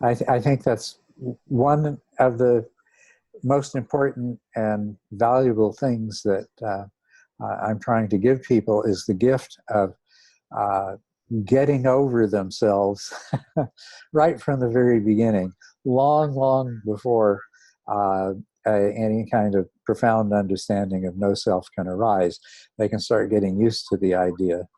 I think that's one of the most important and valuable things that I'm trying to give people, is the gift of getting over themselves right from the very beginning, long before any kind of profound understanding of no self can arise. They can start getting used to the idea.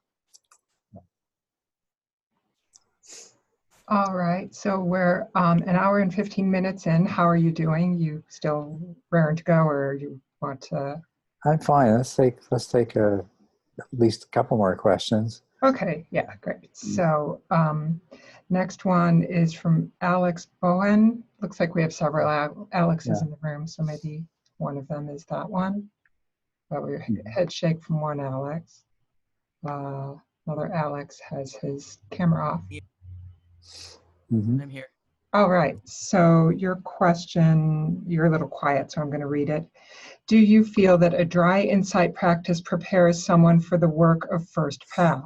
All right, so we're an hour and 15 minutes in. How are you doing? You still raring to go, or you want to? I'm fine. Let's take at least a couple more questions. Okay, yeah, great. So next one is from Alex Bowen. Looks like we have several Alexes in the room, so maybe one of them is that one. But we head shake from one Alex. Another Alex has his camera off. I'm here. All right, so your question, you're a little quiet, so I'm going to read it. Do you feel that a dry insight practice prepares someone for the work of first path?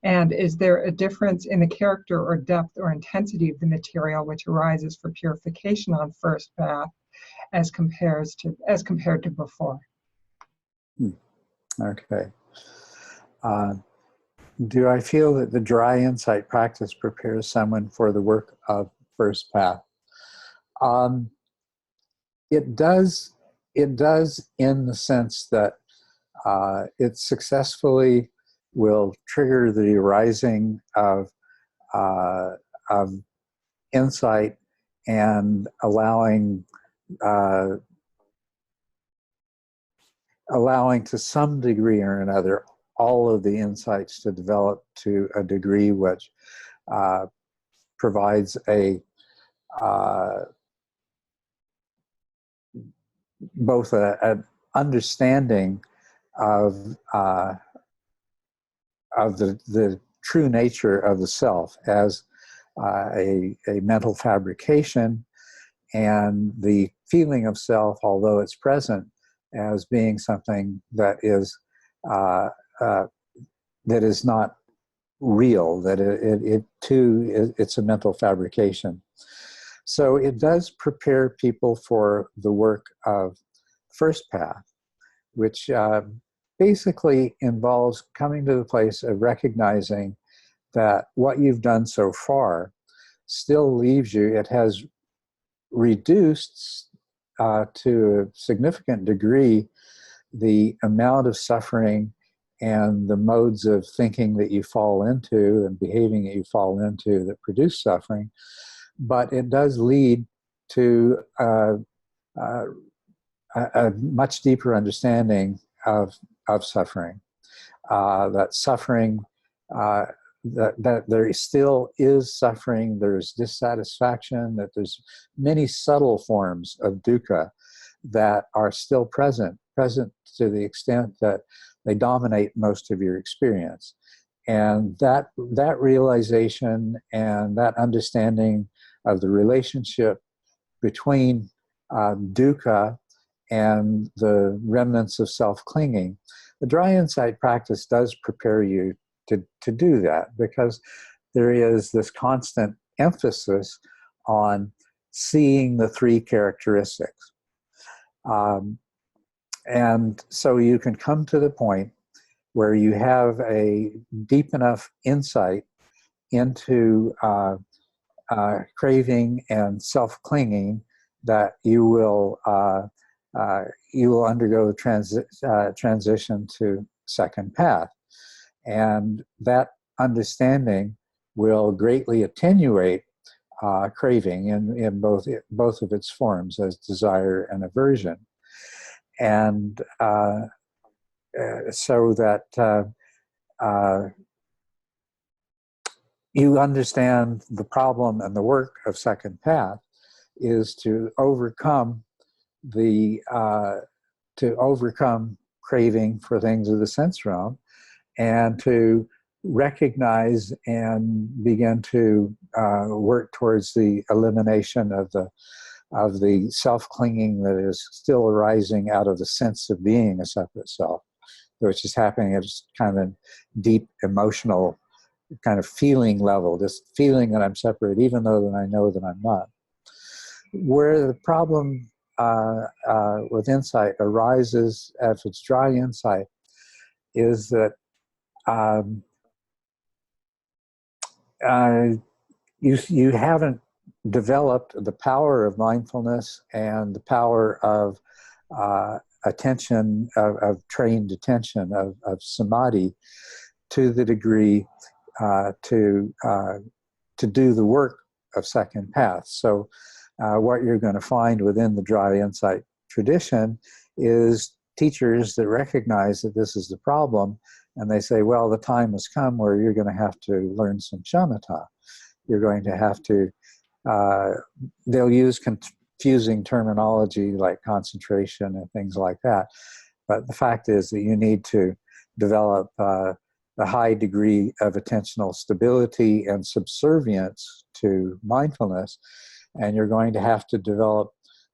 And is there a difference in the character or depth or intensity of the material which arises for purification on first bath as compared to before? Okay. Do I feel that the dry insight practice prepares someone for the work of first path? It does in the sense that it successfully will trigger the arising of insight and allowing to some degree or another all of the insights to develop to a degree which provides both an understanding of the true nature of the self as a mental fabrication, and the feeling of self, although it's present, as being something that is not real, that it too, it's a mental fabrication. So it does prepare people for the work of first path, which basically involves coming to the place of recognizing that what you've done so far still leaves you. It has reduced to a significant degree the amount of suffering and the modes of thinking that you fall into and behaving that you fall into that produce suffering. But it does lead to a much deeper understanding of suffering. That suffering, that there still is suffering, there's dissatisfaction, that there's many subtle forms of dukkha that are still present to the extent that they dominate most of your experience. And that realization and that understanding of the relationship between dukkha and the remnants of self-clinging, the dry insight practice does prepare you to do that, because there is this constant emphasis on seeing the three characteristics. And so you can come to the point where you have a deep enough insight into craving and self-clinging that you will undergo transition to second path, and that understanding will greatly attenuate craving in both of its forms, as desire and aversion, and so that you understand the problem, and the work of second path is to overcome craving for things of the sense realm, and to recognize and begin to work towards the elimination of the self-clinging that is still arising out of the sense of being a separate self, which is happening at kind of a deep emotional kind of feeling level, this feeling that I'm separate, even though that I know that I'm not. Where the problem with insight arises, if it's dry insight, is that you haven't developed the power of mindfulness and the power of attention, of trained attention, of samadhi, to the degree to do the work of second path. So what you're going to find within the dry insight tradition is teachers that recognize that this is the problem, and they say, well, the time has come where you're going to have to learn some shamatha. You're going to have to, they'll use confusing terminology like concentration and things like that. But the fact is that you need to develop a high degree of attentional stability and subservience to mindfulness. And you're going to have to develop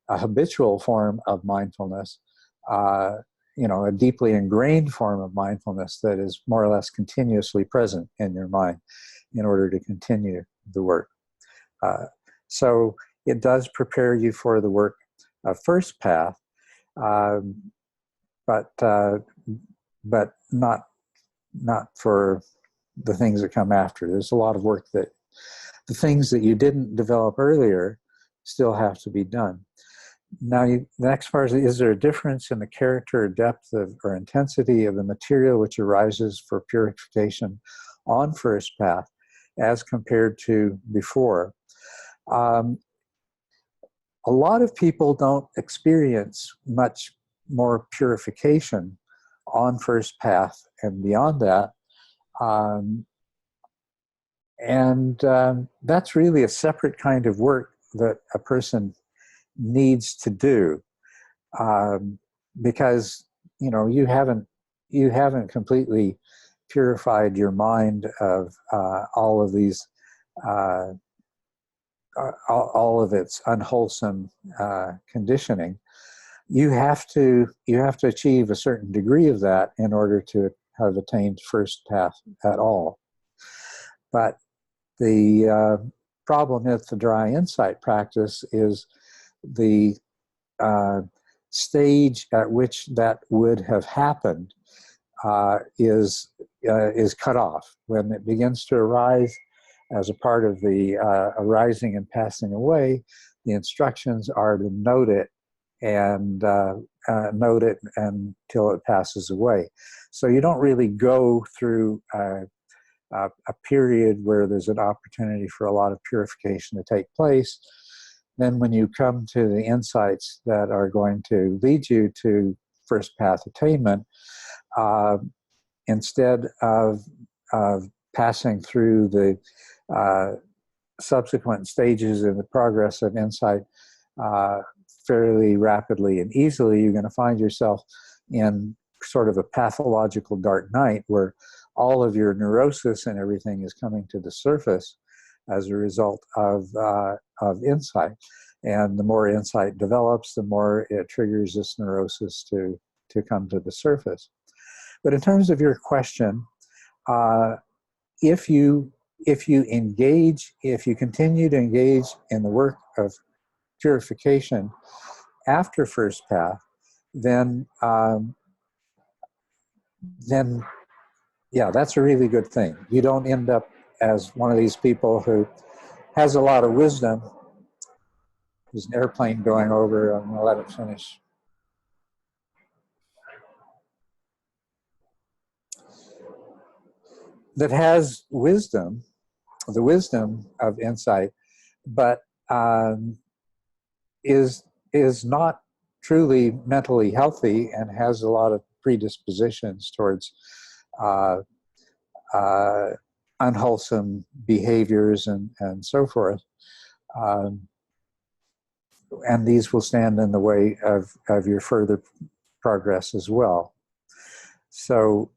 a habitual form of mindfulness a deeply ingrained form of mindfulness that is more or less continuously present in your mind in order to continue the work. So it does prepare you for the work of first path, but not for the things that come after. There's a lot of work that the things that you didn't develop earlier still have to be done. Now, the next part is there a difference in the character or depth or intensity of the material which arises for purification on first path as compared to before? A lot of people don't experience much more purification on first path and beyond that. That's really a separate kind of work that a person needs to do, because you haven't completely purified your mind of all of these all of its unwholesome conditioning. You have to achieve a certain degree of that in order to have attained first path at all. But the problem with the dry insight practice is the stage at which that would have happened is cut off. When it begins to arise as a part of the arising and passing away, the instructions are to note it until it passes away. So you don't really go through a period where there's an opportunity for a lot of purification to take place. Then when you come to the insights that are going to lead you to first path attainment, instead of passing through the subsequent stages in the progress of insight fairly rapidly and easily, you're going to find yourself in sort of a pathological dark night where all of your neurosis and everything is coming to the surface as a result of insight. And the more insight develops, the more it triggers this neurosis to come to the surface. But in terms of your question, if you continue to engage in the work of purification after first path, then yeah, that's a really good thing. You don't end up as one of these people who has a lot of wisdom. There's an airplane going over. I'm going to let it finish. That has wisdom, the wisdom of insight, but is not truly mentally healthy and has a lot of predispositions towards unwholesome behaviors and so forth. And these will stand in the way of your further progress as well. So,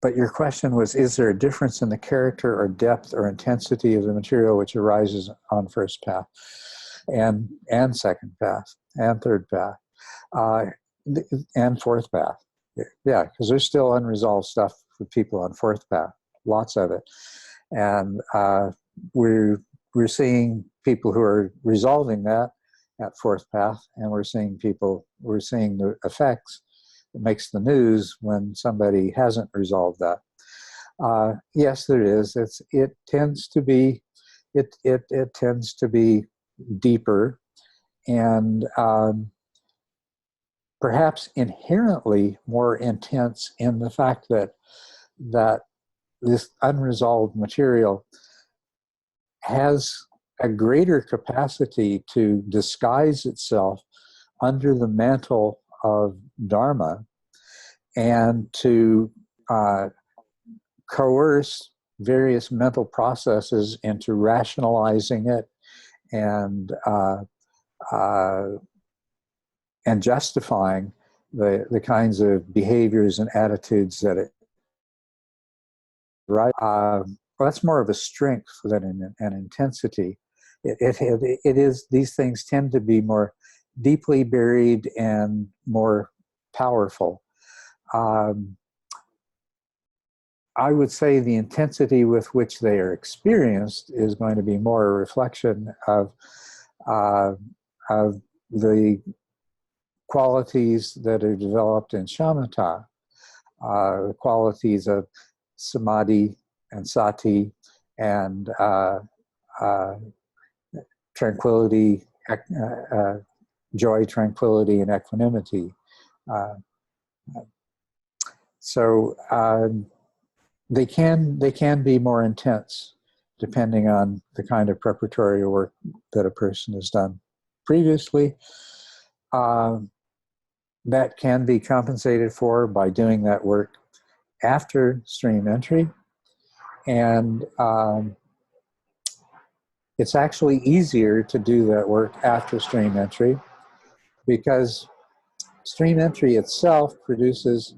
but your question was, is there a difference in the character or depth or intensity of the material which arises on first path and second path and third path and fourth path? Yeah, because there's still unresolved stuff for people on fourth path, lots of it. And we're seeing people who are resolving that at fourth path, and we're seeing the effects. It makes the news when somebody hasn't resolved that. Yes, there is. It tends to be deeper, and perhaps inherently more intense in the fact that this unresolved material has a greater capacity to disguise itself under the mantle of Dharma and to coerce various mental processes into rationalizing it and justifying the kinds of behaviors and attitudes that it well, that's more of a strength than an intensity. It is, these things tend to be more deeply buried and more powerful. I would say the intensity with which they are experienced is going to be more a reflection of the qualities that are developed in shamatha, the qualities of samadhi and sati and tranquility, joy, tranquility, and equanimity. So they can be more intense depending on the kind of preparatory work that a person has done previously. That can be compensated for by doing that work after stream entry. And it's actually easier to do that work after stream entry because stream entry itself produces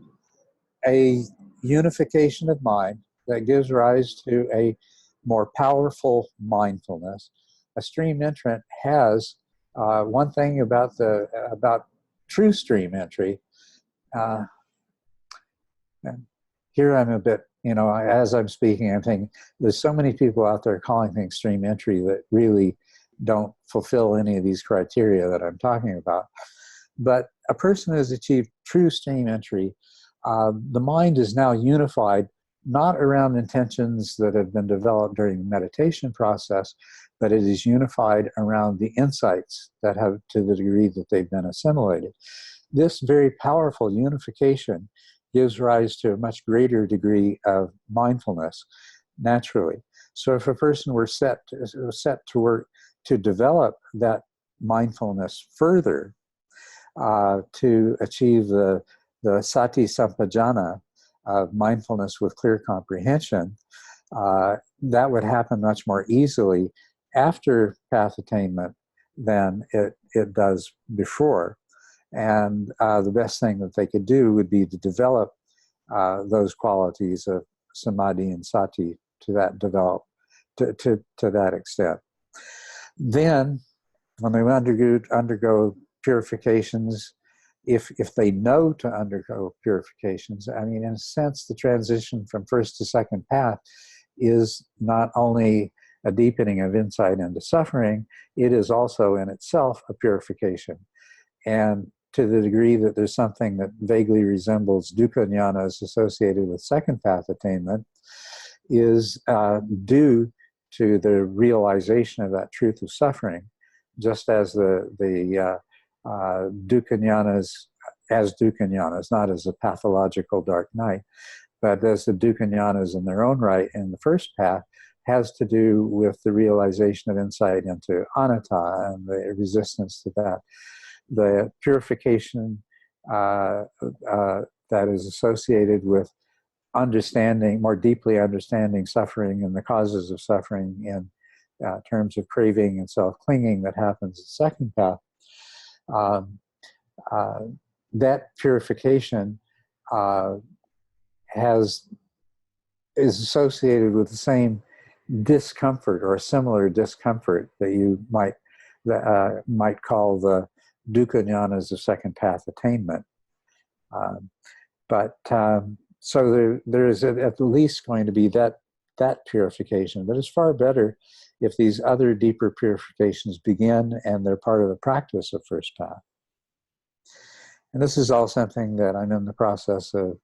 a unification of mind that gives rise to a more powerful mindfulness. A stream entrant has one thing about true stream entry. And here I'm a bit, as I'm speaking, I'm thinking there's so many people out there calling things stream entry that really don't fulfill any of these criteria that I'm talking about. But a person who has achieved true stream entry, the mind is now unified, not around intentions that have been developed during the meditation process, but it is unified around the insights that have, to the degree that they've been assimilated. This very powerful unification gives rise to a much greater degree of mindfulness naturally. So if a person were set to work to develop that mindfulness further, to achieve the sati sampajana of mindfulness with clear comprehension, that would happen much more easily after path attainment than it does before. And the best thing that they could do would be to develop those qualities of samadhi and sati to that extent. Then, when they undergo purifications, if they know to undergo purifications, I mean, in a sense, the transition from first to second path is not only a deepening of insight into suffering, it is also in itself a purification. And to the degree that there's something that vaguely resembles dukkha jnanas associated with second path attainment is due to the realization of that truth of suffering, just as the dukkha jnanas as dukkha jnanas, not as a pathological dark night, but as the dukkha jnanas in their own right in the first path has to do with the realization of insight into anatta and the resistance to that. The purification that is associated with understanding, more deeply understanding suffering and the causes of suffering in terms of craving and self-clinging that happens in second path, that purification is associated with the same discomfort or similar discomfort that you might call the dukkha jnanas of second path attainment. So there is at least going to be that purification, but it's far better if these other deeper purifications begin and they're part of the practice of first path. And this is all something that I'm in the process of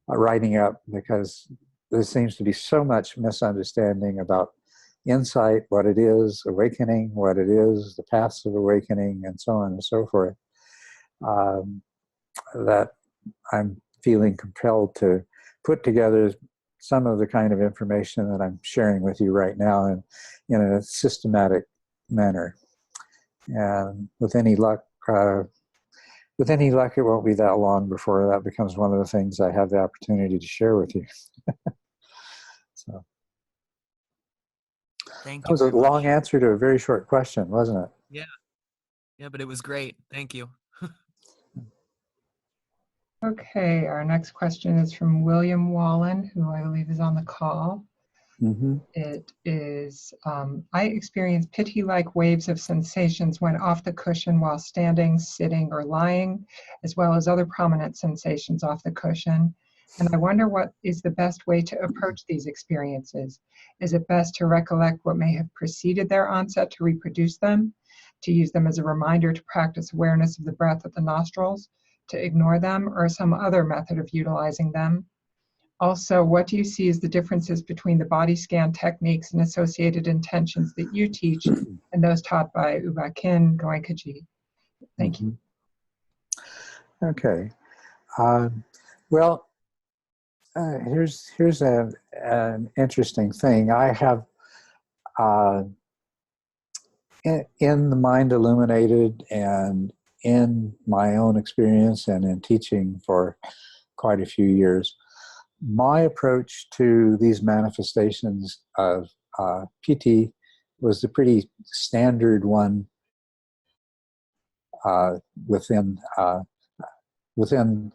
writing up, because there seems to be so much misunderstanding about insight, what it is, awakening, what it is, the paths of awakening, and so on and so forth, that I'm feeling compelled to put together some of the kind of information that I'm sharing with you right now in a systematic manner. And with any luck, it won't be that long before that becomes one of the things I have the opportunity to share with you. So. Thank you. That was a long answer to a very short question, wasn't it? Yeah. Yeah, but it was great. Thank you. Okay, our next question is from William Wallen, who I believe is on the call. It is, I experience pity-like waves of sensations when off the cushion while standing, sitting, or lying, as well as other prominent sensations off the cushion. And I wonder what is the best way to approach these experiences. Is it best to recollect what may have preceded their onset to reproduce them, to use them as a reminder to practice awareness of the breath at the nostrils, to ignore them, or some other method of utilizing them? Also, what do you see as the differences between the body scan techniques and associated intentions that you teach and those taught by Uba Khin, Goenkaji? Thank you. Okay. Well, here's an interesting thing. I have in the Mind Illuminated and in my own experience and in teaching for quite a few years, my approach to these manifestations of PT was the pretty standard one within a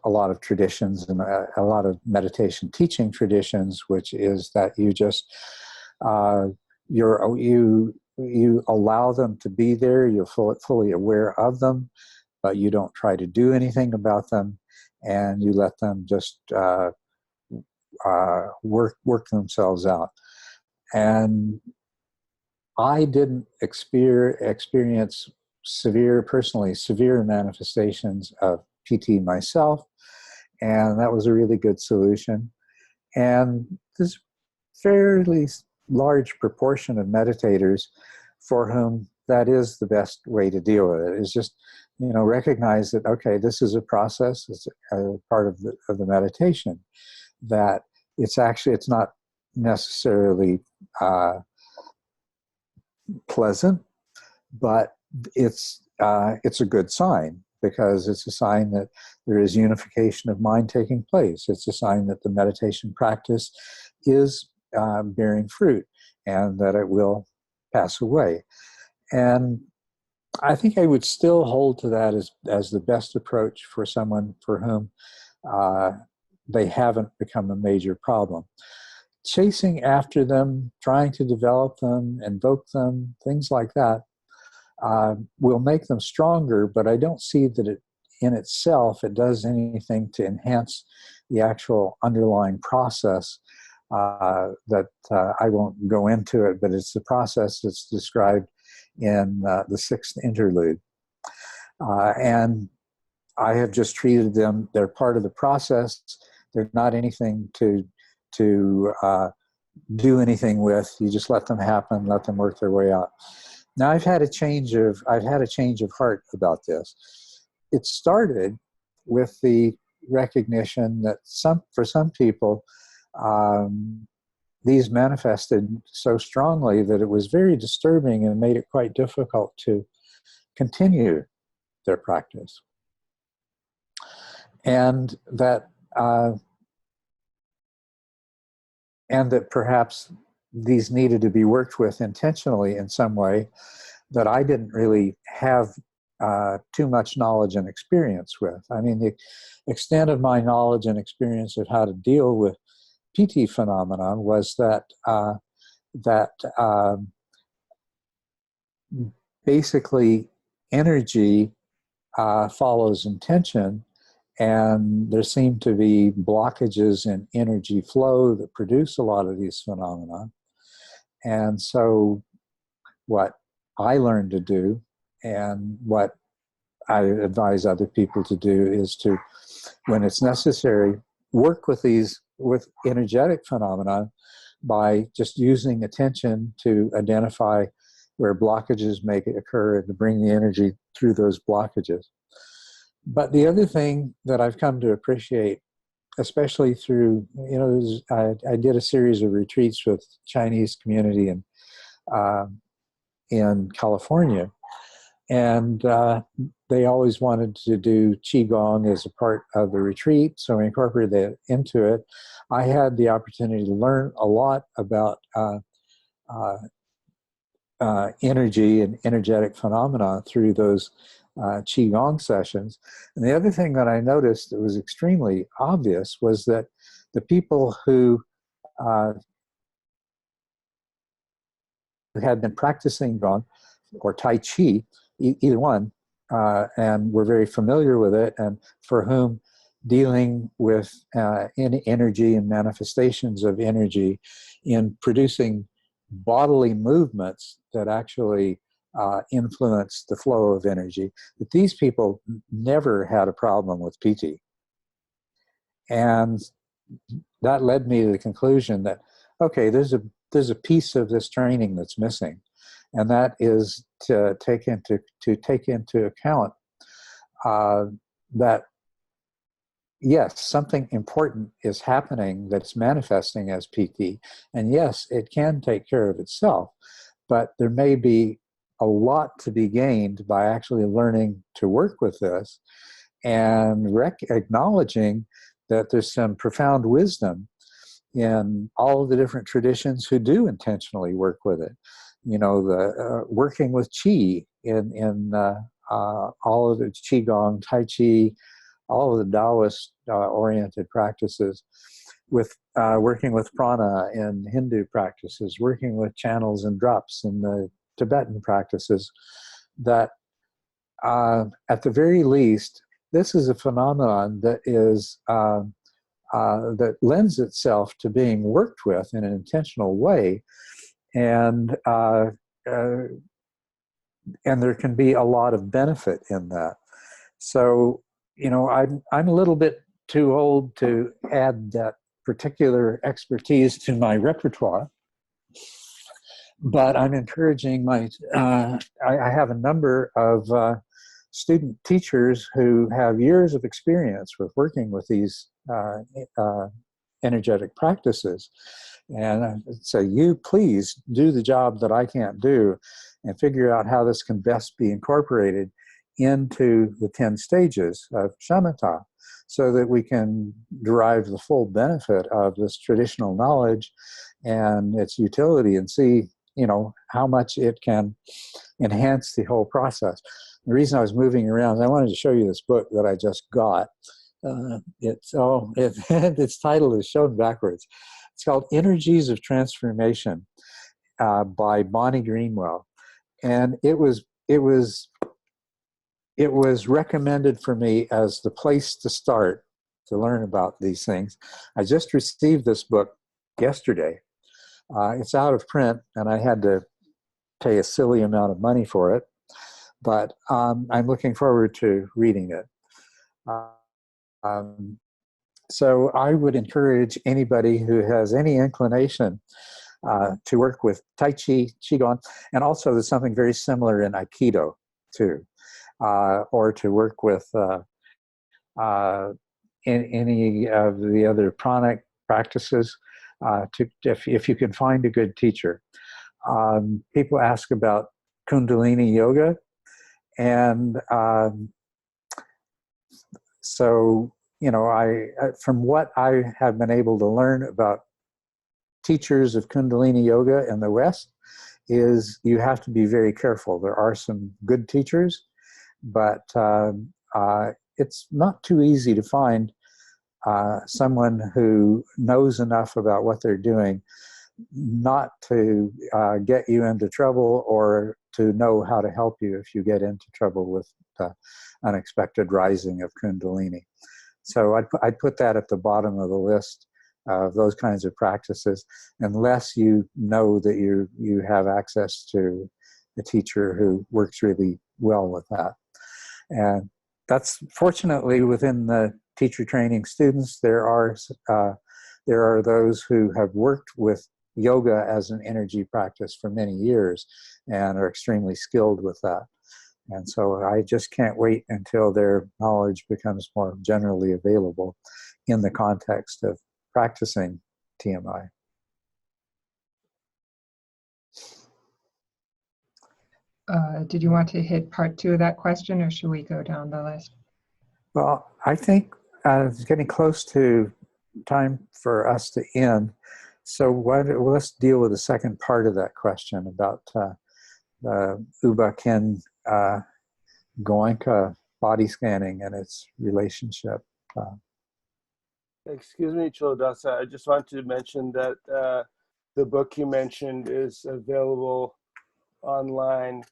lot of traditions and a lot of meditation teaching traditions, which is that you just you allow them to be there, you're fully aware of them, but you don't try to do anything about them, and you let them just work themselves out. And I didn't experience personally severe manifestations of PT myself, and that was a really good solution. And this fairly large proportion of meditators for whom that is the best way to deal with it, is just, recognize that, okay, this is a process, it's a part of the meditation, that it's not necessarily pleasant, but it's a good sign, because it's a sign that there is unification of mind taking place. It's a sign that the meditation practice is bearing fruit and that it will pass away. And I think I would still hold to that as the best approach for someone for whom they haven't become a major problem. Chasing after them, trying to develop them, invoke them, things like that, will make them stronger, but I don't see that it in itself it does anything to enhance the actual underlying process that I won't go into it, but it's the process that's described in the sixth interlude. And I have just treated them, they're part of the process. They're not anything to do anything with. You just let them happen, let them work their way out. Now I've had a change of heart about this. It started with the recognition that for some people, these manifested so strongly that it was very disturbing and made it quite difficult to continue their practice. And that perhaps these needed to be worked with intentionally in some way that I didn't really have too much knowledge and experience with. I mean, the extent of my knowledge and experience of how to deal with PT phenomenon was that basically energy follows intention, and there seem to be blockages in energy flow that produce a lot of these phenomena. And so what I learned to do, and what I advise other people to do, is to, when it's necessary, work with energetic phenomena by just using attention to identify where blockages may occur and to bring the energy through those blockages. But the other thing that I've come to appreciate, especially through, I did a series of retreats with Chinese community in California, and they always wanted to do Qigong as a part of the retreat, so I incorporated that into it. I had the opportunity to learn a lot about energy and energetic phenomena through those Qigong sessions. And the other thing that I noticed that was extremely obvious was that the people who had been practicing Gong or Tai Chi, either one, and were very familiar with it, and for whom dealing with energy and manifestations of energy in producing bodily movements that actually influence the flow of energy, that these people never had a problem with PT. And that led me to the conclusion that, okay, there's a piece of this training that's missing, and that is to take into account that yes, something important is happening that's manifesting as PT, and yes, it can take care of itself, but there may be a lot to be gained by actually learning to work with this and acknowledging that there's some profound wisdom in all of the different traditions who do intentionally work with it. You know, the working with Qi in all of the Qigong, Tai Chi, all of the Taoist oriented practices, with working with prana in Hindu practices, working with channels and drops in the Tibetan practices, that at the very least, this is a phenomenon that is that lends itself to being worked with in an intentional way, and there can be a lot of benefit in that. So, you know, I'm a little bit too old to add that particular expertise to my repertoire, but I'm encouraging I have a number of student teachers who have years of experience with working with these energetic practices. And I say, you please do the job that I can't do and figure out how this can best be incorporated into the 10 stages of shamatha, so that we can derive the full benefit of this traditional knowledge and its utility, and see, you know, how much it can enhance the whole process. The reason I was moving around is I wanted to show you this book that I just got. Its title is shown backwards. It's called Energies of Transformation by Bonnie Greenwell, and it was recommended for me as the place to start to learn about these things. I just received this book yesterday. It's out of print, and I had to pay a silly amount of money for it, but I'm looking forward to reading it. So I would encourage anybody who has any inclination to work with Tai Chi, Qigong, and also there's something very similar in Aikido too, or to work with in any of the other pranic practices, if you can find a good teacher. People ask about Kundalini yoga, and so, you know, from what I have been able to learn about teachers of Kundalini yoga in the West, is you have to be very careful. There are some good teachers, but it's not too easy to find someone who knows enough about what they're doing not to get you into trouble, or to know how to help you if you get into trouble with unexpected rising of Kundalini. So I'd put that at the bottom of the list of those kinds of practices, unless you know that you have access to a teacher who works really well with that. And that's fortunately within the teacher training students, there are those who have worked with yoga as an energy practice for many years and are extremely skilled with that. And so I just can't wait until their knowledge becomes more generally available in the context of practicing TMI. Did you want to hit part 2 of that question, or should we go down the list? Well, I think it's getting close to time for us to end. So let's deal with the second part of that question about the Uba Ken Goenka body scanning and its relationship. Excuse me, Culadasa. I just want to mention that the book you mentioned is available online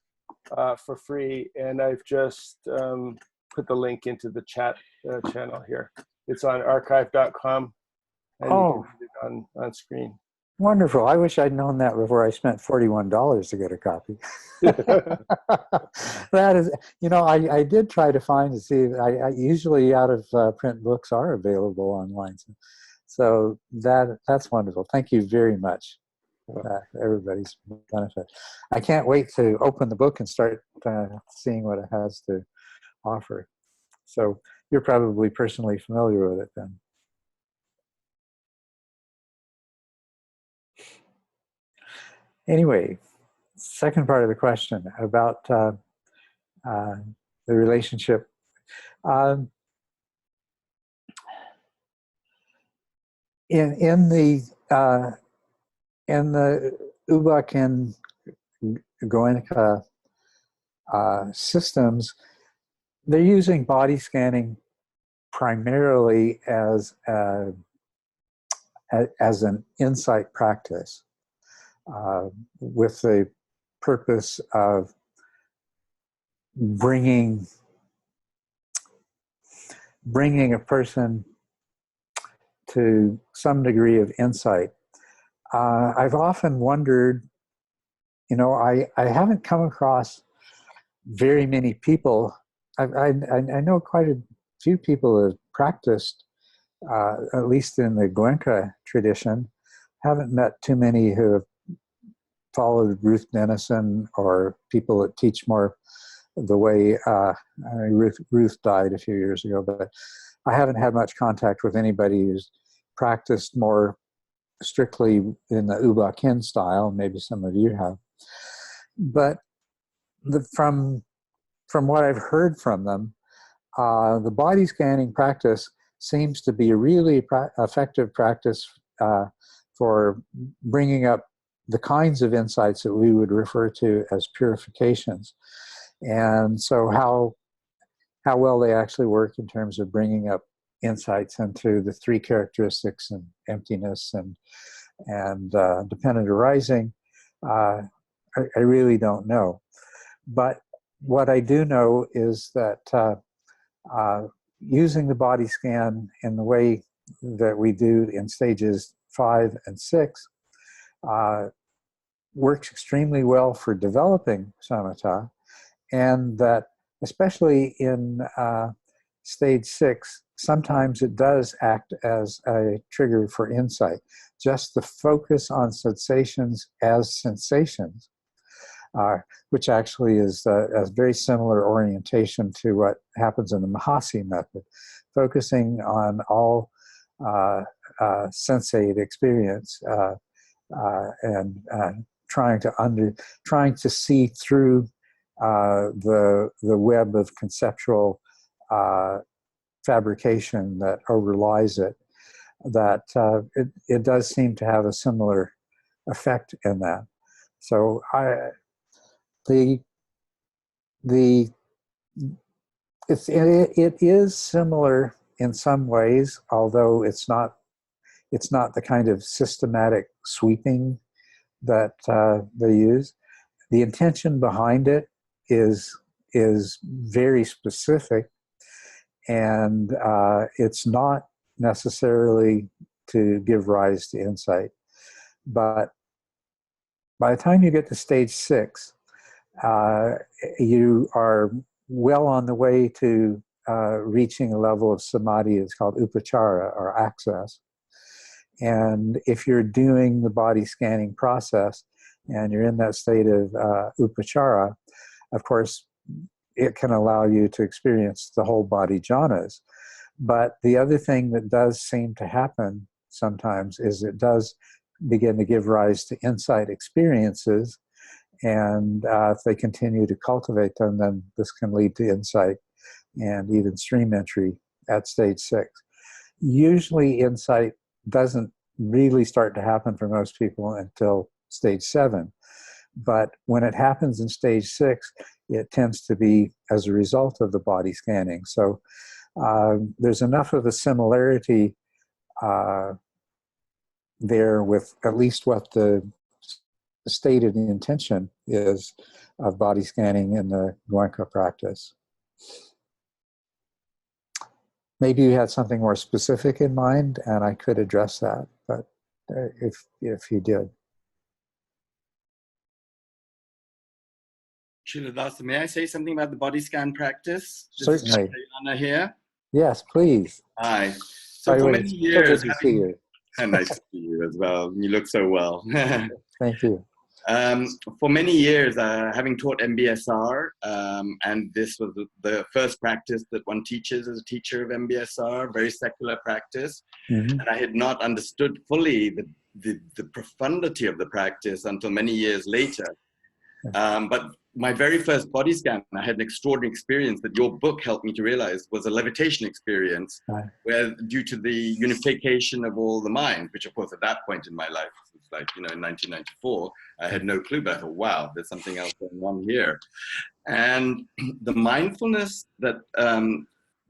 for free, and I've just put the link into the chat channel here. It's on archive.com, and you can read it on screen. Wonderful. I wish I'd known that before I spent $41 to get a copy. That is, you know, I did try to find to see, I usually out of print books are available online. So that's wonderful. Thank you very much. For everybody's benefit. I can't wait to open the book and start seeing what it has to offer. So you're probably personally familiar with it then. Anyway, second part of the question about the relationship. In the Ubak and Goenka systems, they're using body scanning primarily as an insight practice, with the purpose of bringing a person to some degree of insight. I've often wondered, you know, I haven't come across very many people. I know quite a few people who have practiced, at least in the Goenka tradition. Haven't met too many who have followed Ruth Denison or people that teach more the way. Ruth died a few years ago, but I haven't had much contact with anybody who's practiced more strictly in the Ubak Hin style. Maybe some of you have, but from what I've heard from them, the body scanning practice seems to be a really effective practice for bringing up the kinds of insights that we would refer to as purifications. And so how well they actually work in terms of bringing up insights into the three characteristics and emptiness and dependent arising, I really don't know. But what I do know is that using the body scan in the way that we do in stages 5 and 6 works extremely well for developing samatha, and that especially in stage 6, sometimes it does act as a trigger for insight. Just the focus on sensations as sensations, which actually is a very similar orientation to what happens in the Mahasi method, focusing on all sensate experience and trying to see through the web of conceptual fabrication that overlies it. That it does seem to have a similar effect in that. So it is similar in some ways, although it's not the kind of systematic sweeping that they use. The intention behind it is very specific, and it's not necessarily to give rise to insight. But by the time you get to stage 6, you are well on the way to reaching a level of samadhi that's called upachara, or access. And if you're doing the body scanning process and you're in that state of upachara, of course, it can allow you to experience the whole body jhanas. But the other thing that does seem to happen sometimes is it does begin to give rise to insight experiences. And if they continue to cultivate them, then this can lead to insight and even stream entry at stage 6. Usually insight doesn't really start to happen for most people until stage 7. But when it happens in stage 6, it tends to be as a result of the body scanning. So there's enough of a similarity there with at least what the stated intention is of body scanning in the Goenka practice. Maybe you had something more specific in mind, and I could address that, but if you did. Culadasa, may I say something about the body scan practice? Certainly. Anna here. Yes, please. Hi. So for many years, good to see you. And nice to see you as well. You look so well. Thank you. For many years, having taught MBSR, and this was the first practice that one teaches as a teacher of MBSR, very secular practice, and I had not understood fully the profundity of the practice until many years later. But my very first body scan, I had an extraordinary experience that your book helped me to realize was a levitation experience, where due to the unification of all the mind, which of course at that point in my life, it was like, you know, in 1994, I had no clue, but I thought, wow, there's something else going on here. And the mindfulness that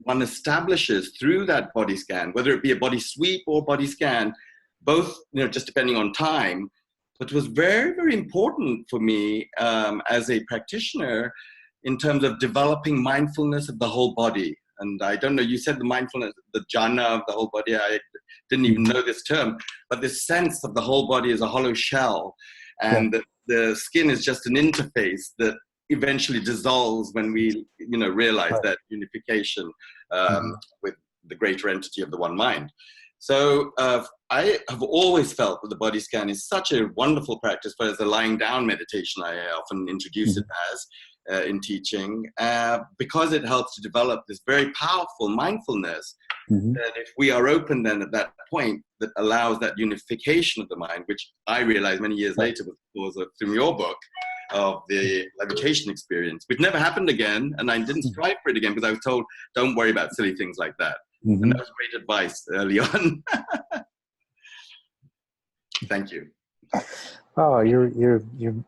one establishes through that body scan, whether it be a body sweep or body scan, both, you know, just depending on time, but was very, very important for me as a practitioner in terms of developing mindfulness of the whole body. And I don't know, you said the mindfulness, the jhana of the whole body. I didn't even know this term, but this sense of the whole body as a hollow shell, and the skin is just an interface that eventually dissolves when we, you know, realize that unification with the greater entity of the one mind. So I have always felt that the body scan is such a wonderful practice, but as a lying down meditation, I often introduce it as in teaching, because it helps to develop this very powerful mindfulness that if we are open then at that point, that allows that unification of the mind, which I realized many years later was because of, through your book, of the levitation experience, which never happened again, and I didn't strive for it again because I was told, don't worry about silly things like that. And that was great advice early on. Thank you. Oh, you're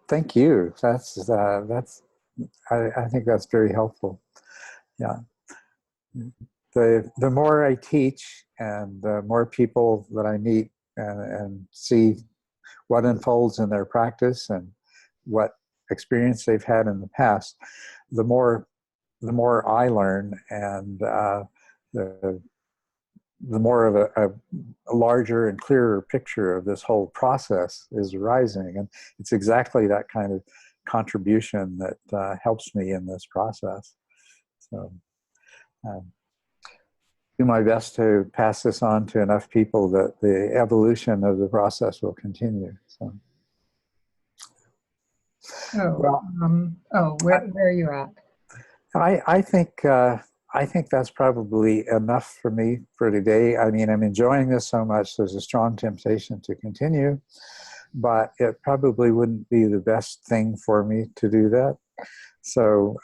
thank you. That's I think that's very helpful. Yeah. The more I teach and the more people that I meet and see what unfolds in their practice and what experience they've had in the past, the more I learn, and the more of a larger and clearer picture of this whole process is arising. And it's exactly that kind of contribution that helps me in this process. So do my best to pass this on to enough people that the evolution of the process will continue. So. Where are you at? I think that's probably enough for me for today. I mean, I'm enjoying this so much. There's a strong temptation to continue, but it probably wouldn't be the best thing for me to do that. So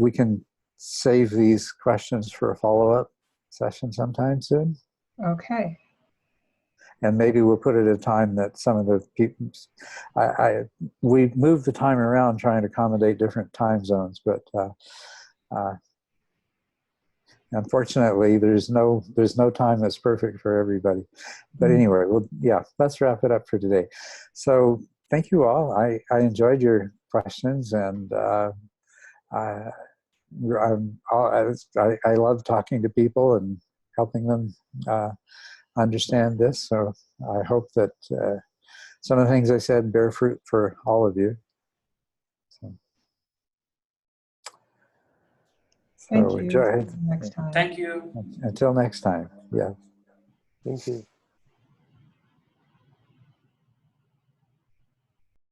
we can save these questions for a follow-up session sometime soon. Okay. And maybe we'll put it at a time that some of the people, we moved the time around trying to accommodate different time zones, but unfortunately, there's no time that's perfect for everybody. But anyway, let's wrap it up for today. So thank you all. I enjoyed your questions, and I love talking to people and helping them understand this. So I hope that some of the things I said bear fruit for all of you. Thank you. Enjoy it. Next time. Thank you. Until next time. Yeah. Thank you.